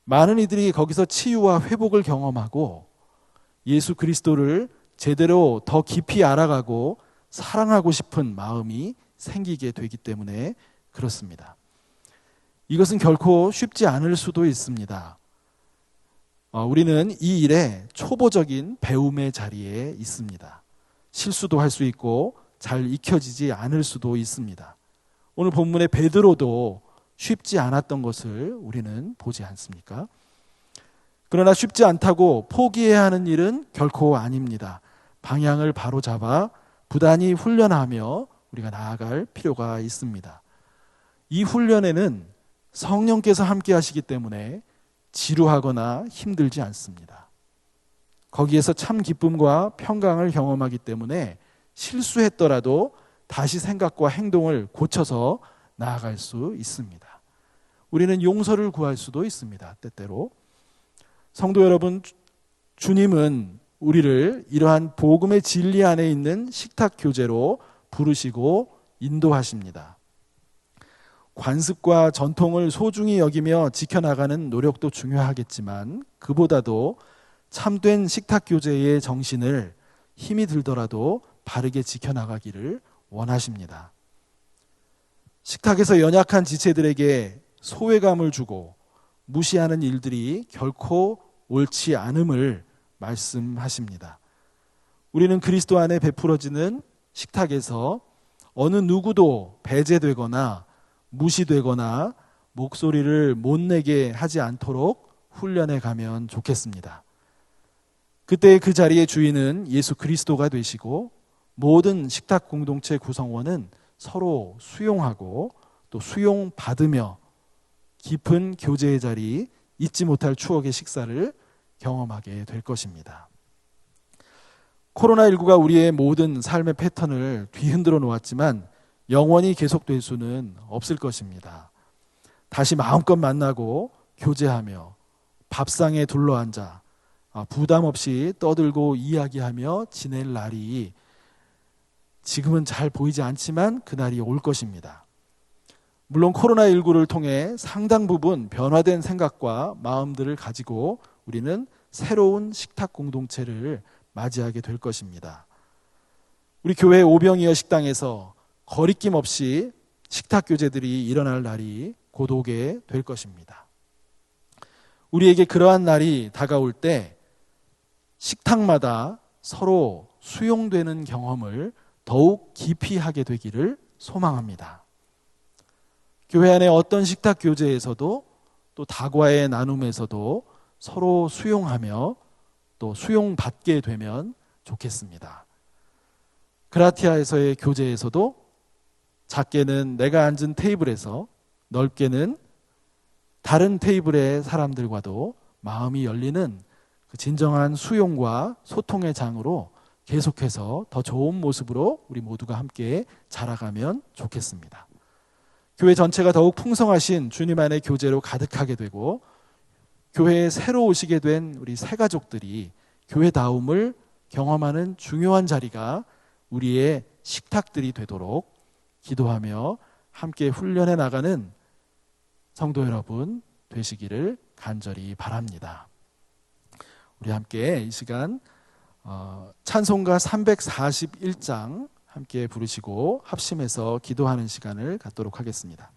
많은 이들이 거기서 치유와 회복을 경험하고 예수 그리스도를 제대로 더 깊이 알아가고 사랑하고 싶은 마음이 생기게 되기 때문에 그렇습니다. 이것은 결코 쉽지 않을 수도 있습니다. 우리는 이 일에 초보적인 배움의 자리에 있습니다. 실수도 할 수 있고 잘 익혀지지 않을 수도 있습니다. 오늘 본문의 베드로도 쉽지 않았던 것을 우리는 보지 않습니까? 그러나 쉽지 않다고 포기해야 하는 일은 결코 아닙니다. 방향을 바로잡아 부단히 훈련하며 우리가 나아갈 필요가 있습니다. 이 훈련에는 성령께서 함께 하시기 때문에 지루하거나 힘들지 않습니다. 거기에서 참 기쁨과 평강을 경험하기 때문에 실수했더라도 다시 생각과 행동을 고쳐서 나아갈 수 있습니다. 우리는 용서를 구할 수도 있습니다. 때때로. 성도 여러분, 주님은 우리를 이러한 복음의 진리 안에 있는 식탁 교제로 부르시고 인도하십니다. 관습과 전통을 소중히 여기며 지켜나가는 노력도 중요하겠지만 그보다도 참된 식탁 교제의 정신을 힘이 들더라도 바르게 지켜나가기를 원하십니다. 식탁에서 연약한 지체들에게 소외감을 주고 무시하는 일들이 결코 옳지 않음을 말씀하십니다. 우리는 그리스도 안에 베풀어지는 식탁에서 어느 누구도 배제되거나 무시되거나 목소리를 못 내게 하지 않도록 훈련해 가면 좋겠습니다. 그때 그 자리의 주인은 예수 그리스도가 되시고 모든 식탁 공동체 구성원은 서로 수용하고 또 수용받으며 깊은 교제의 자리, 잊지 못할 추억의 식사를 경험하게 될 것입니다. 코로나19가 우리의 모든 삶의 패턴을 뒤흔들어 놓았지만 영원히 계속될 수는 없을 것입니다. 다시 마음껏 만나고 교제하며 밥상에 둘러앉아 부담 없이 떠들고 이야기하며 지낼 날이 지금은 잘 보이지 않지만 그날이 올 것입니다. 물론 코로나19를 통해 상당 부분 변화된 생각과 마음들을 가지고 우리는 새로운 식탁 공동체를 맞이하게 될 것입니다. 우리 교회 오병이어 식당에서 거리낌 없이 식탁 교제들이 일어날 날이 곧 오게 될 것입니다. 우리에게 그러한 날이 다가올 때 식탁마다 서로 수용되는 경험을 더욱 깊이 하게 되기를 소망합니다. 교회 안에 어떤 식탁 교제에서도 또 다과의 나눔에서도 서로 수용하며 또 수용받게 되면 좋겠습니다. 그라티아에서의 교제에서도 작게는 내가 앉은 테이블에서, 넓게는 다른 테이블의 사람들과도 마음이 열리는 그 진정한 수용과 소통의 장으로 계속해서 더 좋은 모습으로 우리 모두가 함께 자라가면 좋겠습니다. 교회 전체가 더욱 풍성하신 주님 안의 교제로 가득하게 되고, 교회에 새로 오시게 된 우리 새 가족들이 교회다움을 경험하는 중요한 자리가 우리의 식탁들이 되도록 기도하며 함께 훈련해 나가는 성도 여러분 되시기를 간절히 바랍니다. 우리 함께 이 시간 찬송가 341장 함께 부르시고 합심해서 기도하는 시간을 갖도록 하겠습니다.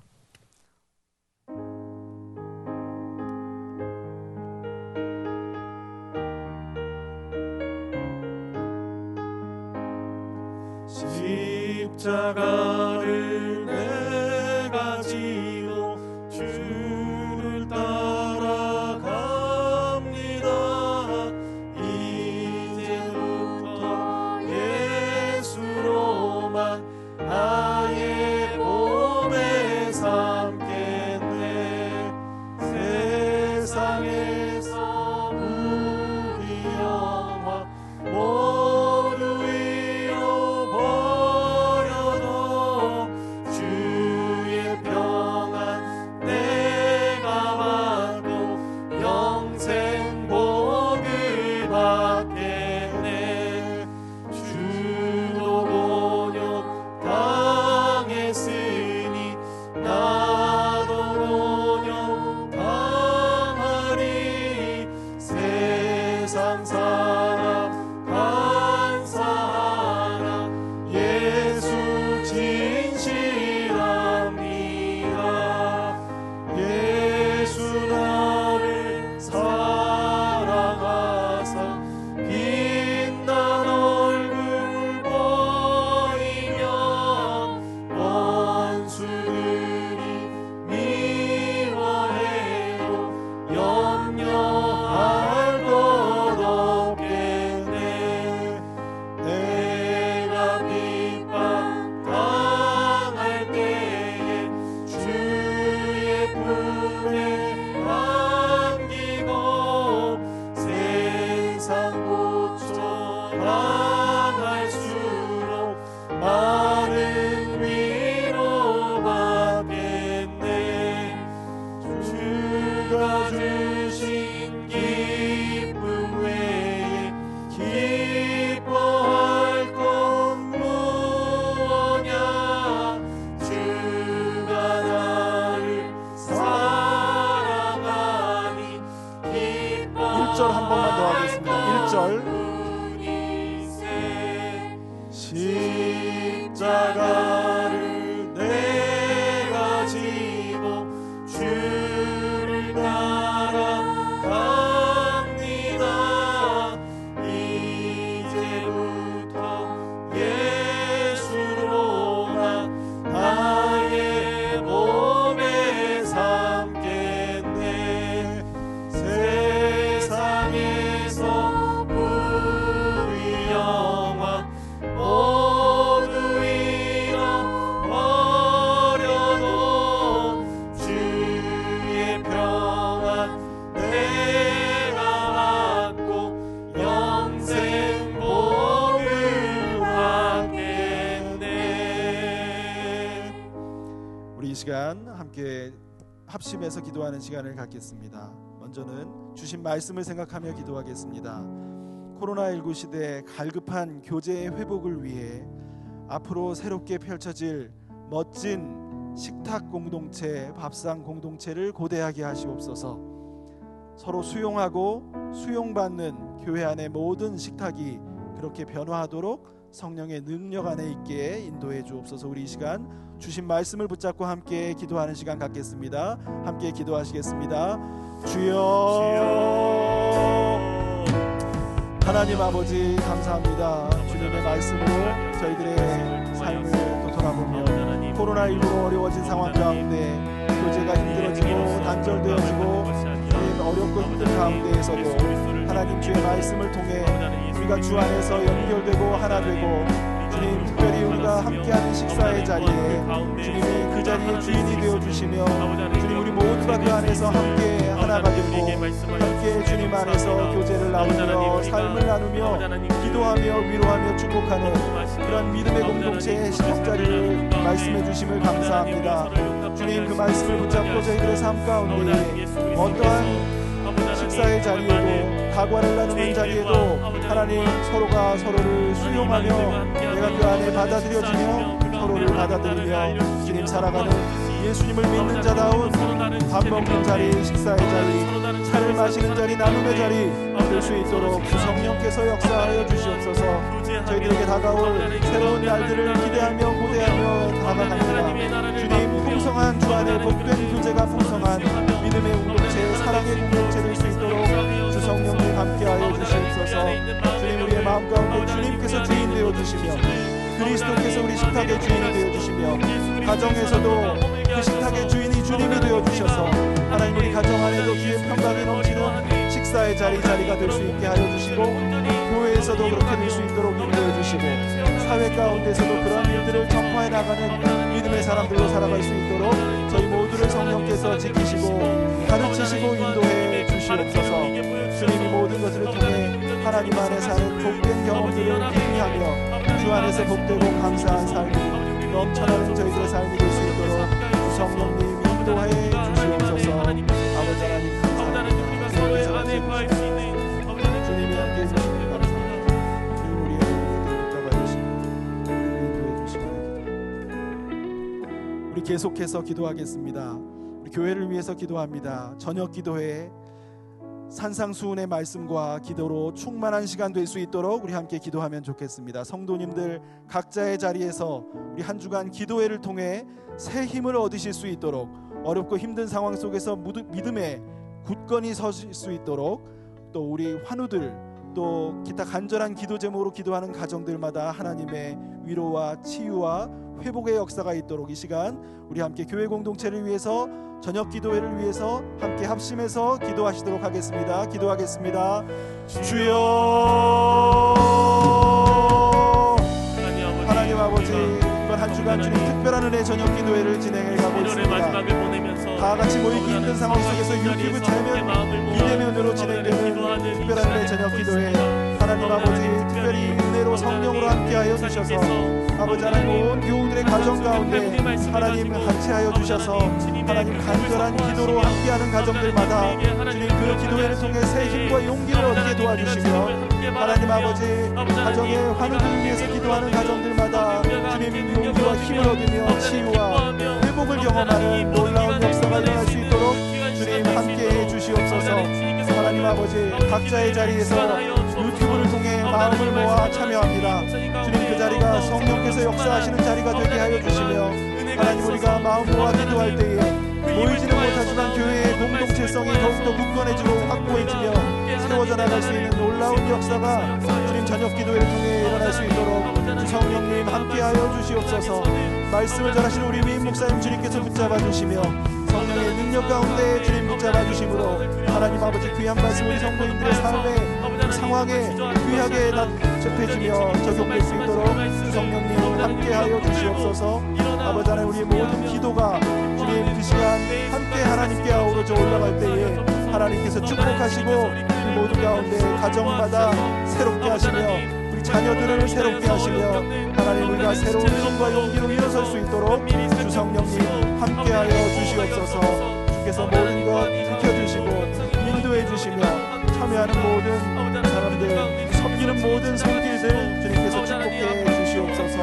십자가를 내가 지고 주를 따라갑니다. 이제부터 예수로만 나의 몸에 삼겠네. 세상에서 우리 영화 모두 잃어버려도 주의 평안 내가 받고 영생 복을 받겠네. 주도 곤욕 당했으니 나도 곤욕 당하리. 세상 사람 감사하라. 예수 진실합니다. 예수 나를 사랑하사 빛난 얼굴 보이면 원수들이 미워해도 염려할 것 없겠네. 내가 핍박 당할 때에 주의 품에 안기고 세상 고쳐 당할수록 많은 위로 받겠네. 주가 주신 기쁨 외에 기뻐할 것 무엇냐. 주가 나를 사랑하니 기뻐. 1절 한 번만 더 하겠습니다. 1절. 십자가를 내가 지고 주를 따라갑니다. 이제부터 예수로만 나의 몸에 삼겠네. 세상에서 우리 영화 모두 잃어버려도 주의 평안 내가 받고 영생 복을 받겠네. 우리 이 시간 함께 합심해서 기도하는 시간을 갖겠습니다. 먼저는 주신 말씀을 생각하며 기도하겠습니다. 코로나19 시대 갈급한 교제의 회복을 위해 앞으로 새롭게 펼쳐질 멋진 식탁 공동체, 밥상 공동체를 고대하게 하시옵소서. 서로 수용하고 수용받는 교회 안의 모든 식탁이 그렇게 변화하도록 성령의 능력 안에 있게 인도해 주옵소서. 우리 이 시간 주신 말씀을 붙잡고 함께 기도하는 시간 갖겠습니다. 함께 기도하시겠습니다. 주여, 하나님 아버지 감사합니다. 주님의 말씀으로 저희들의 삶을 또 돌아보며 코로나19로 어려워진 상황 가운데 교제가 힘들어지고 단절되어지고 어렵고 힘든 가운데에서도 하나님 주의 말씀을 통해 우리가 주 안에서 연결되고 하나 되고, 주님 특별히 우리가 함께하는 식사의 자리에 주님이 그 자리의 주인이 되어주시며, 주님 우리 모두가 그 안에서 함께 하나가 되고 함께 주님 안에서 교제를 나누며 삶을 나누며 기도하며 위로하며 축복하는 그런 믿음의 공동체의 시작 자리를 말씀해 주심을 감사합니다. 주님 그 말씀을 붙잡고 저희들의 삶 가운데 어떠한 식사의 자리에도 다과를 나누는 자리에도 하나님 서로가 서로를 수용하며 내가 그 안에 받아들여지며 서로를 받아들이며 주님 살아가는 예수님을 믿는 자다운 밥 먹는 자리, 식사의 자리, 차를 마시는 자리, 나눔의 자리 될 수 있도록 주 성령께서 역사하여 주시옵소서. 저희들에게 다가올 새로운 날들을 기대하며 고대하며 다가갑니다. 주님 풍성한 주 안에 복된 교제가 풍성한 믿음의 공동체, 사랑의 공동체 될 수 있도록 주 성령님 함께하여 주시옵소서. 주님 우리의 마음 가운데 주님께서 주인 되어 주시며 그리스도께서 우리 식탁의 주인이 되어 주시며 가정에서도 그 식탁의 주인이 주님이 되어 주셔서 하나님 우리 가정 안에도 주의 평강이 넘치는 식사의 자리가 될 수 있게 하여 주시고, 교회에서도 그렇게 될 수 있도록 인도해 주시고, 사회 가운데서도 그런 일들을 전파해 나가는 믿음의 사람들로 살아갈 수 있도록 저희 모두를 성령께서 지키시고 가르치시고 인도해 주시옵소서. 주님이 모든 것을 통해 하나님 안에 사는 복된 경험들을 깊이 하며 주 안에서 복되고 감사한 삶이 넘쳐나는 저희들의 삶이 될 수 있도록 주 성령님 인도해 주시옵소서. 아버지 하나님 감사합니다. 주님이 함께해 주시니 감사합니다. 그리고 우리의 모든 붙잡아 주시고 우리를 인도해 주시기 우리 계속해서 기도하겠습니다. 우리 교회를 위해서 기도합니다. 저녁 기도회에 산상수훈의 말씀과 기도로 충만한 시간 될 수 있도록 우리 함께 기도하면 좋겠습니다. 성도님들 각자의 자리에서 우리 한 주간 기도회를 통해 새 힘을 얻으실 수 있도록, 어렵고 힘든 상황 속에서 믿음에 굳건히 서실 수 있도록, 또 우리 환우들 또 기타 간절한 기도 제목으로 기도하는 가정들마다 하나님의 위로와 치유와 회복의 역사가 있도록 이 시간 우리 함께 교회 공동체를 위해서, 저녁 기도회를 위해서 함께 합심해서 기도하시도록 하겠습니다. 기도하겠습니다. 주여, 하나님 아버지, 이번 한 주간 주님 특별한 은혜 저녁 기도회를 진행해 가고 있습니다. 다 같이 모이기 힘든 상황 속에서 유튜브 채널 비대면으로 진행되는 특별한 은혜 저녁 기도회, 하나님 아버지 특별히 은혜로 성령으로 함께하여 주셔서 아버지 하나님 온 교우들의 가정 가운데 하나님 함께하여 주셔서 하나님 간절한 기도로 함께하는 가정들마다 주님 그 기도회를 통해 새 힘과 용기를 얻게 도와주시며, 하나님 아버지 가정의 환우들을 위해서 기도하는 가정들마다 주님 용기와 힘을 얻으며 치유와 회복을 경험하는 놀라운 역사가 일어날 수 있도록 주님 함께해 주시옵소서. 하나님 아버지 각자의 자리에서 유튜브를 통해 마음을 모아 참여합니다. 주님 그 자리가 성령께서 역사하시는 자리가 되게 하여 주시며, 하나님 우리가 마음 모아 기도할 때에 모이지는 못하지만 교회의 공동체성이 더욱더 굳건해지고 확고해지며 세워져 나갈 수 있는 놀라운 역사가 주님 저녁 기도회를 통해 일어날 수 있도록 주 성령님 함께하여 주시옵소서. 말씀을 전하시는 우리 위임 목사님 주님께서 붙잡아 주시며 성령의 능력 가운데 주님 붙잡아 주심으로 하나님 아버지 귀한 말씀 우리 성도님들의 삶의 상황에 귀하게 접해지며 적용될 수 있도록 주 성령님 함께하여 주시옵소서. 아버지 하나님 우리의 모든 기도가 주님 그 시간 함께 하나님께 아우러져 올라갈 때에 하나님께서 축복하시고 우리 모두 가운데 가정마다 새롭게 하시며 우리 자녀들을 새롭게 하시며 하나님 우리가 새로운 힘과 용기로 일어설 수 있도록 주 성령님 함께하여 주시옵소서. 주께서 모든 것 지켜주시고 인도해 주시며 참여하는 모든 사람들, 섬기는 모든 손길들 주님께서 축복해 주시옵소서.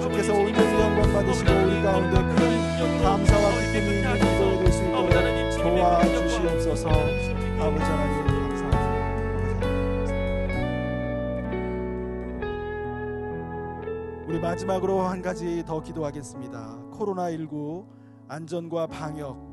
주께서 온전히 영광 받으시고 우리 가운데 큰 감사와 기쁨이 있는 기도가 될 수 있도록 도와주시옵소서. 아버지 하나님 감사합니다. 우리 마지막으로 한 가지 더 기도하겠습니다. 코로나19 안전과 방역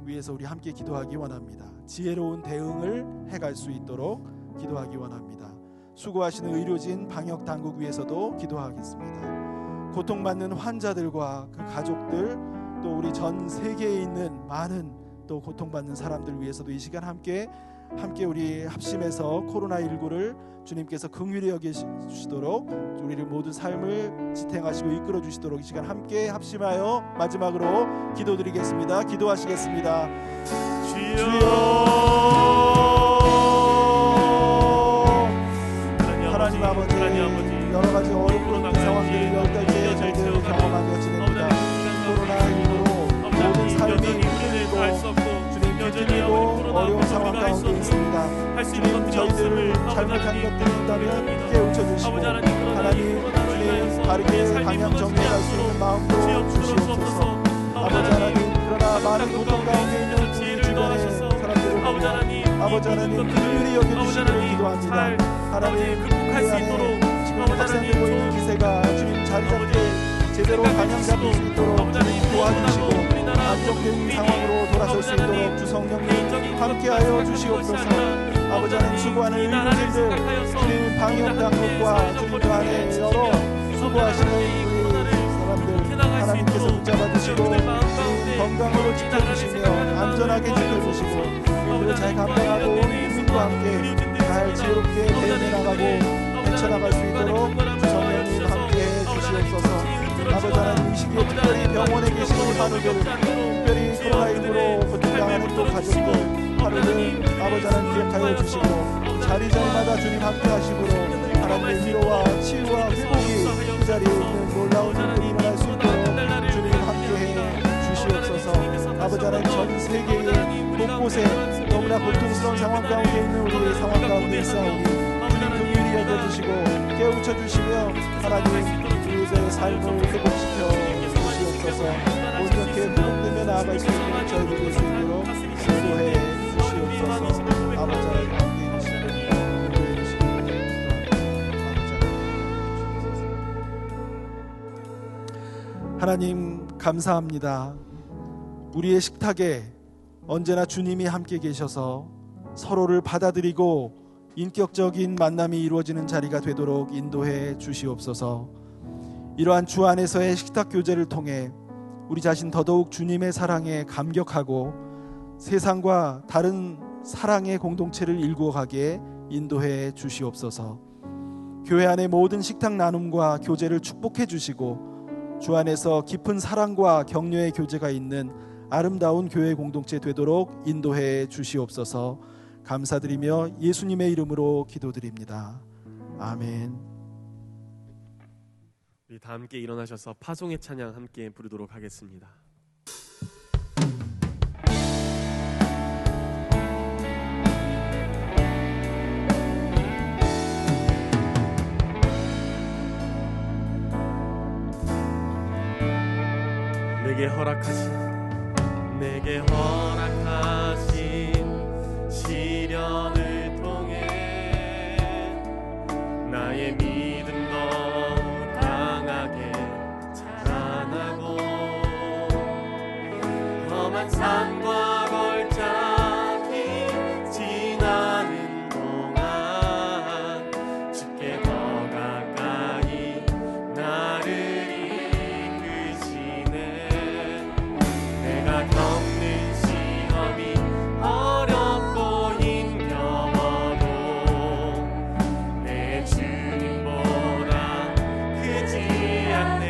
위해서 우리 함께 기도하기 원합니다. 지혜로운 대응을 해갈 수 있도록 기도하기 원합니다. 수고하시는 의료진, 방역 당국 위해서도 기도하겠습니다. 고통받는 환자들과 그 가족들, 또 우리 전 세계에 있는 많은 또 고통받는 사람들 위해서도 이 시간 함께 우리 합심해서 코로나19를 주님께서 긍휼히 여기시도록 우리를 모든 삶을 지탱하시고 이끌어 주시도록 이 시간 함께 합심하여 마지막으로 기도드리겠습니다. 기도하시겠습니다. 하나님 아버지, 여러 가지 어렵고 상황들이 여기까지 저희들 경험하며 지냅니다. 코로나19로 모든 삶이 힘들고 주님 비틀리고 어려운 상황 가운데 있습니다. 주님 저희들을 잘못한 것들이 있다면 깨우쳐 주시고 하나님 주님 바르게 방향 정리할 수 있는 마음도 주시옵소서. 아버지 하나님, 그러나 많은 고통 가운데 있는 우리 주변의 사람들을 보며 아버지 하나님 긍휼히 여겨주시기를 기도합니다. 하나님 우리 안에 지금 확산되고 있는 기세가 주님 자리 잡게 제대로 방향 잡을 수 있도록 주님 도와주시고 안정된 상황으로 돌아설 수 있도록 주 성령님 함께하여 주시옵소서. 아버지 하나님 수고하는 의료진들 주님 방역 당국과 주님 그 안에 여러 수고하시는 우리 사람들 하나님께서 붙잡아 주시고 주님 건강으로 지켜주시며 안전하게 지켜주시고 일들을 잘 감당하고 온 국민과 함께 잘 지혜롭게 대응해 나가고 헤쳐나갈 수 있도록 주 성령님 함께해 주시옵소서. 아버지 하나님 이 시기에 특별히 병원에 계시는 환우들, 특별히 코로나19로 고통당하는 또 가족들 하루를 아버지 하나님 기억하여 주시고 자리자리마다 주님 함께 하심으로 하나님의 위로와 치유와 회복이 그 자리에 있는 놀라운 일들이 일어날 수 있도록 주님 함께해 주시옵소서. 아버지 하나님 전 세계의 곳곳에 너무나 고통스러운 상황 가운데 있는 우리의 상황 가운데 있사오니 주님 긍휼히 여겨주시고 깨우쳐 주시며 하나님 우리의 삶을 회복시켜 주시옵소서. 온전히 회복되며 나아갈 수 있는 저희들 될 수 있도록 인도해 주시옵소서. 아버지 하나님 함께해 주시고 인도해 주시기를 기도합니다. 하나님 감사합니다. 우리의 식탁에 언제나 주님이 함께 계셔서 서로를 받아들이고 인격적인 만남이 이루어지는 자리가 되도록 인도해 주시옵소서. 이러한 주 안에서의 식탁 교제를 통해 우리 자신 더더욱 주님의 사랑에 감격하고 세상과 다른 사랑의 공동체를 일구어가기에 인도해 주시옵소서. 교회 안의 모든 식탁 나눔과 교제를 축복해 주시고 주 안에서 깊은 사랑과 격려의 교제가 있는 아름다운 교회 공동체 되도록 인도해 주시옵소서. 감사드리며 예수님의 이름으로 기도드립니다. 아멘. 우리 다 함께 일어나셔서 파송의 찬양 함께 부르도록 하겠습니다. 내게 허락하신 시련을 통해 나의 믿음 더욱 강하게 자라나고 험한 산과 걸작이 지나는 동안 주께 더 가까이 나를 겪는 시험이 어렵고 힘겨워도 내 주님보다 크지 않네.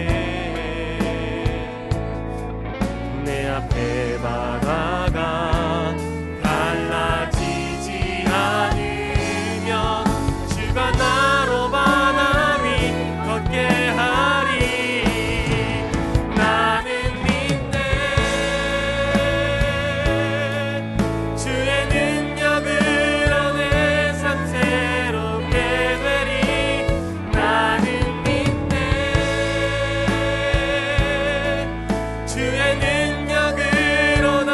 내 앞에 바다가 갈라지지 않으면 주가 나로 바다 위 걷게 하리. 주의 능력으로 나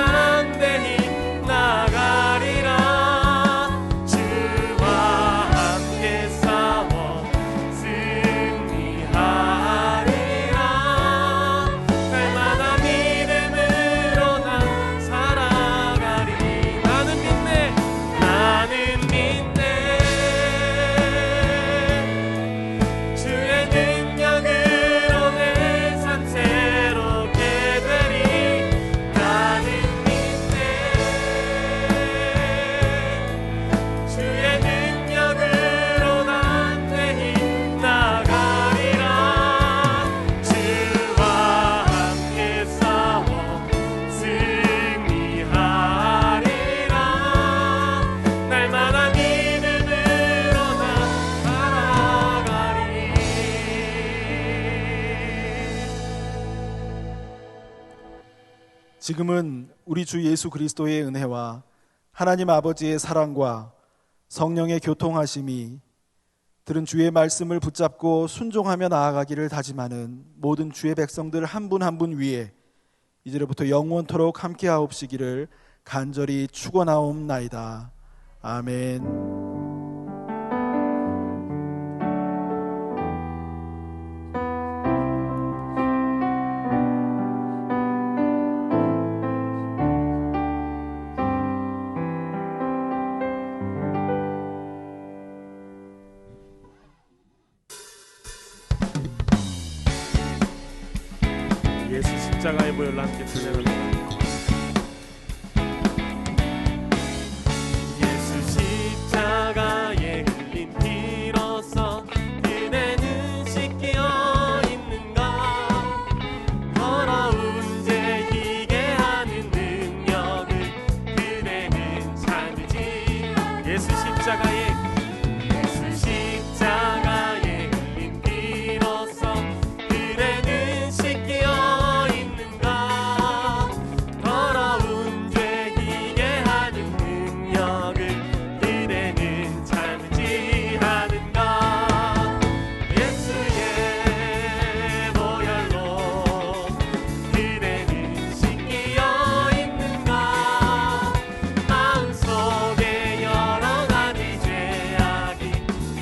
지금은 우리 주 예수 그리스도의 은혜와 하나님 아버지의 사랑과 성령의 교통하심이 들은 주의 말씀을 붙잡고 순종하며 나아가기를 다짐하는 모든 주의 백성들 한 분 한 분 위에 이제로부터 영원토록 함께하옵시기를 간절히 축원하옵나이다. 아멘. 예수 십자가의 보혈로 함께 찬양합니다. 예수 십자가에 흘린 피로써 그대는 씻겨 있는가. 더러운 죄 희게 하는 능력을 그대는 찾는지. 예수 십자가에 흘린 피로써 그대는 씻겨 있는가. 더러운 죄 희게 하는 능력을 그대는 참지 않은가. 예수의 보혈로 그대는 씻겨 있는가. 마음속에 여러 가지 죄악이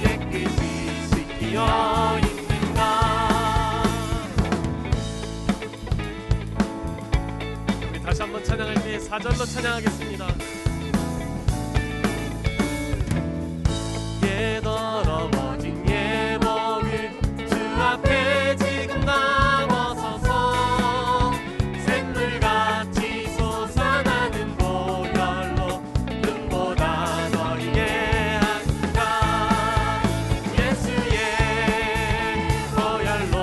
깨끗이 씻겨 있는가. 우리 다시 한번 찬양할 때 4절로 찬양하겠습니다. 더러워진 예복을 주 앞에 지금 나와서서 샘물같이 솟아나는 보혈로 눈보다 너희의 한가. 예수의 보혈로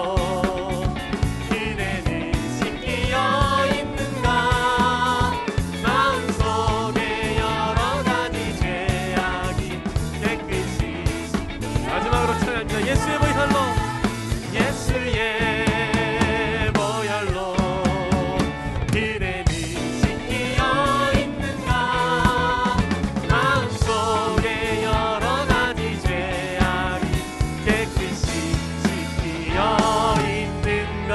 그대는 씻겨 있는가. 마음속에 여러 가지 죄악이 깨끗이. 마지막으로 찬양합니다. 예수의 보혈로, 예수의 보혈로 그대는 씻겨 있는가. 마음속에 여러 가지 죄악이 깨끗이 씻겨 있는가.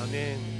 아멘.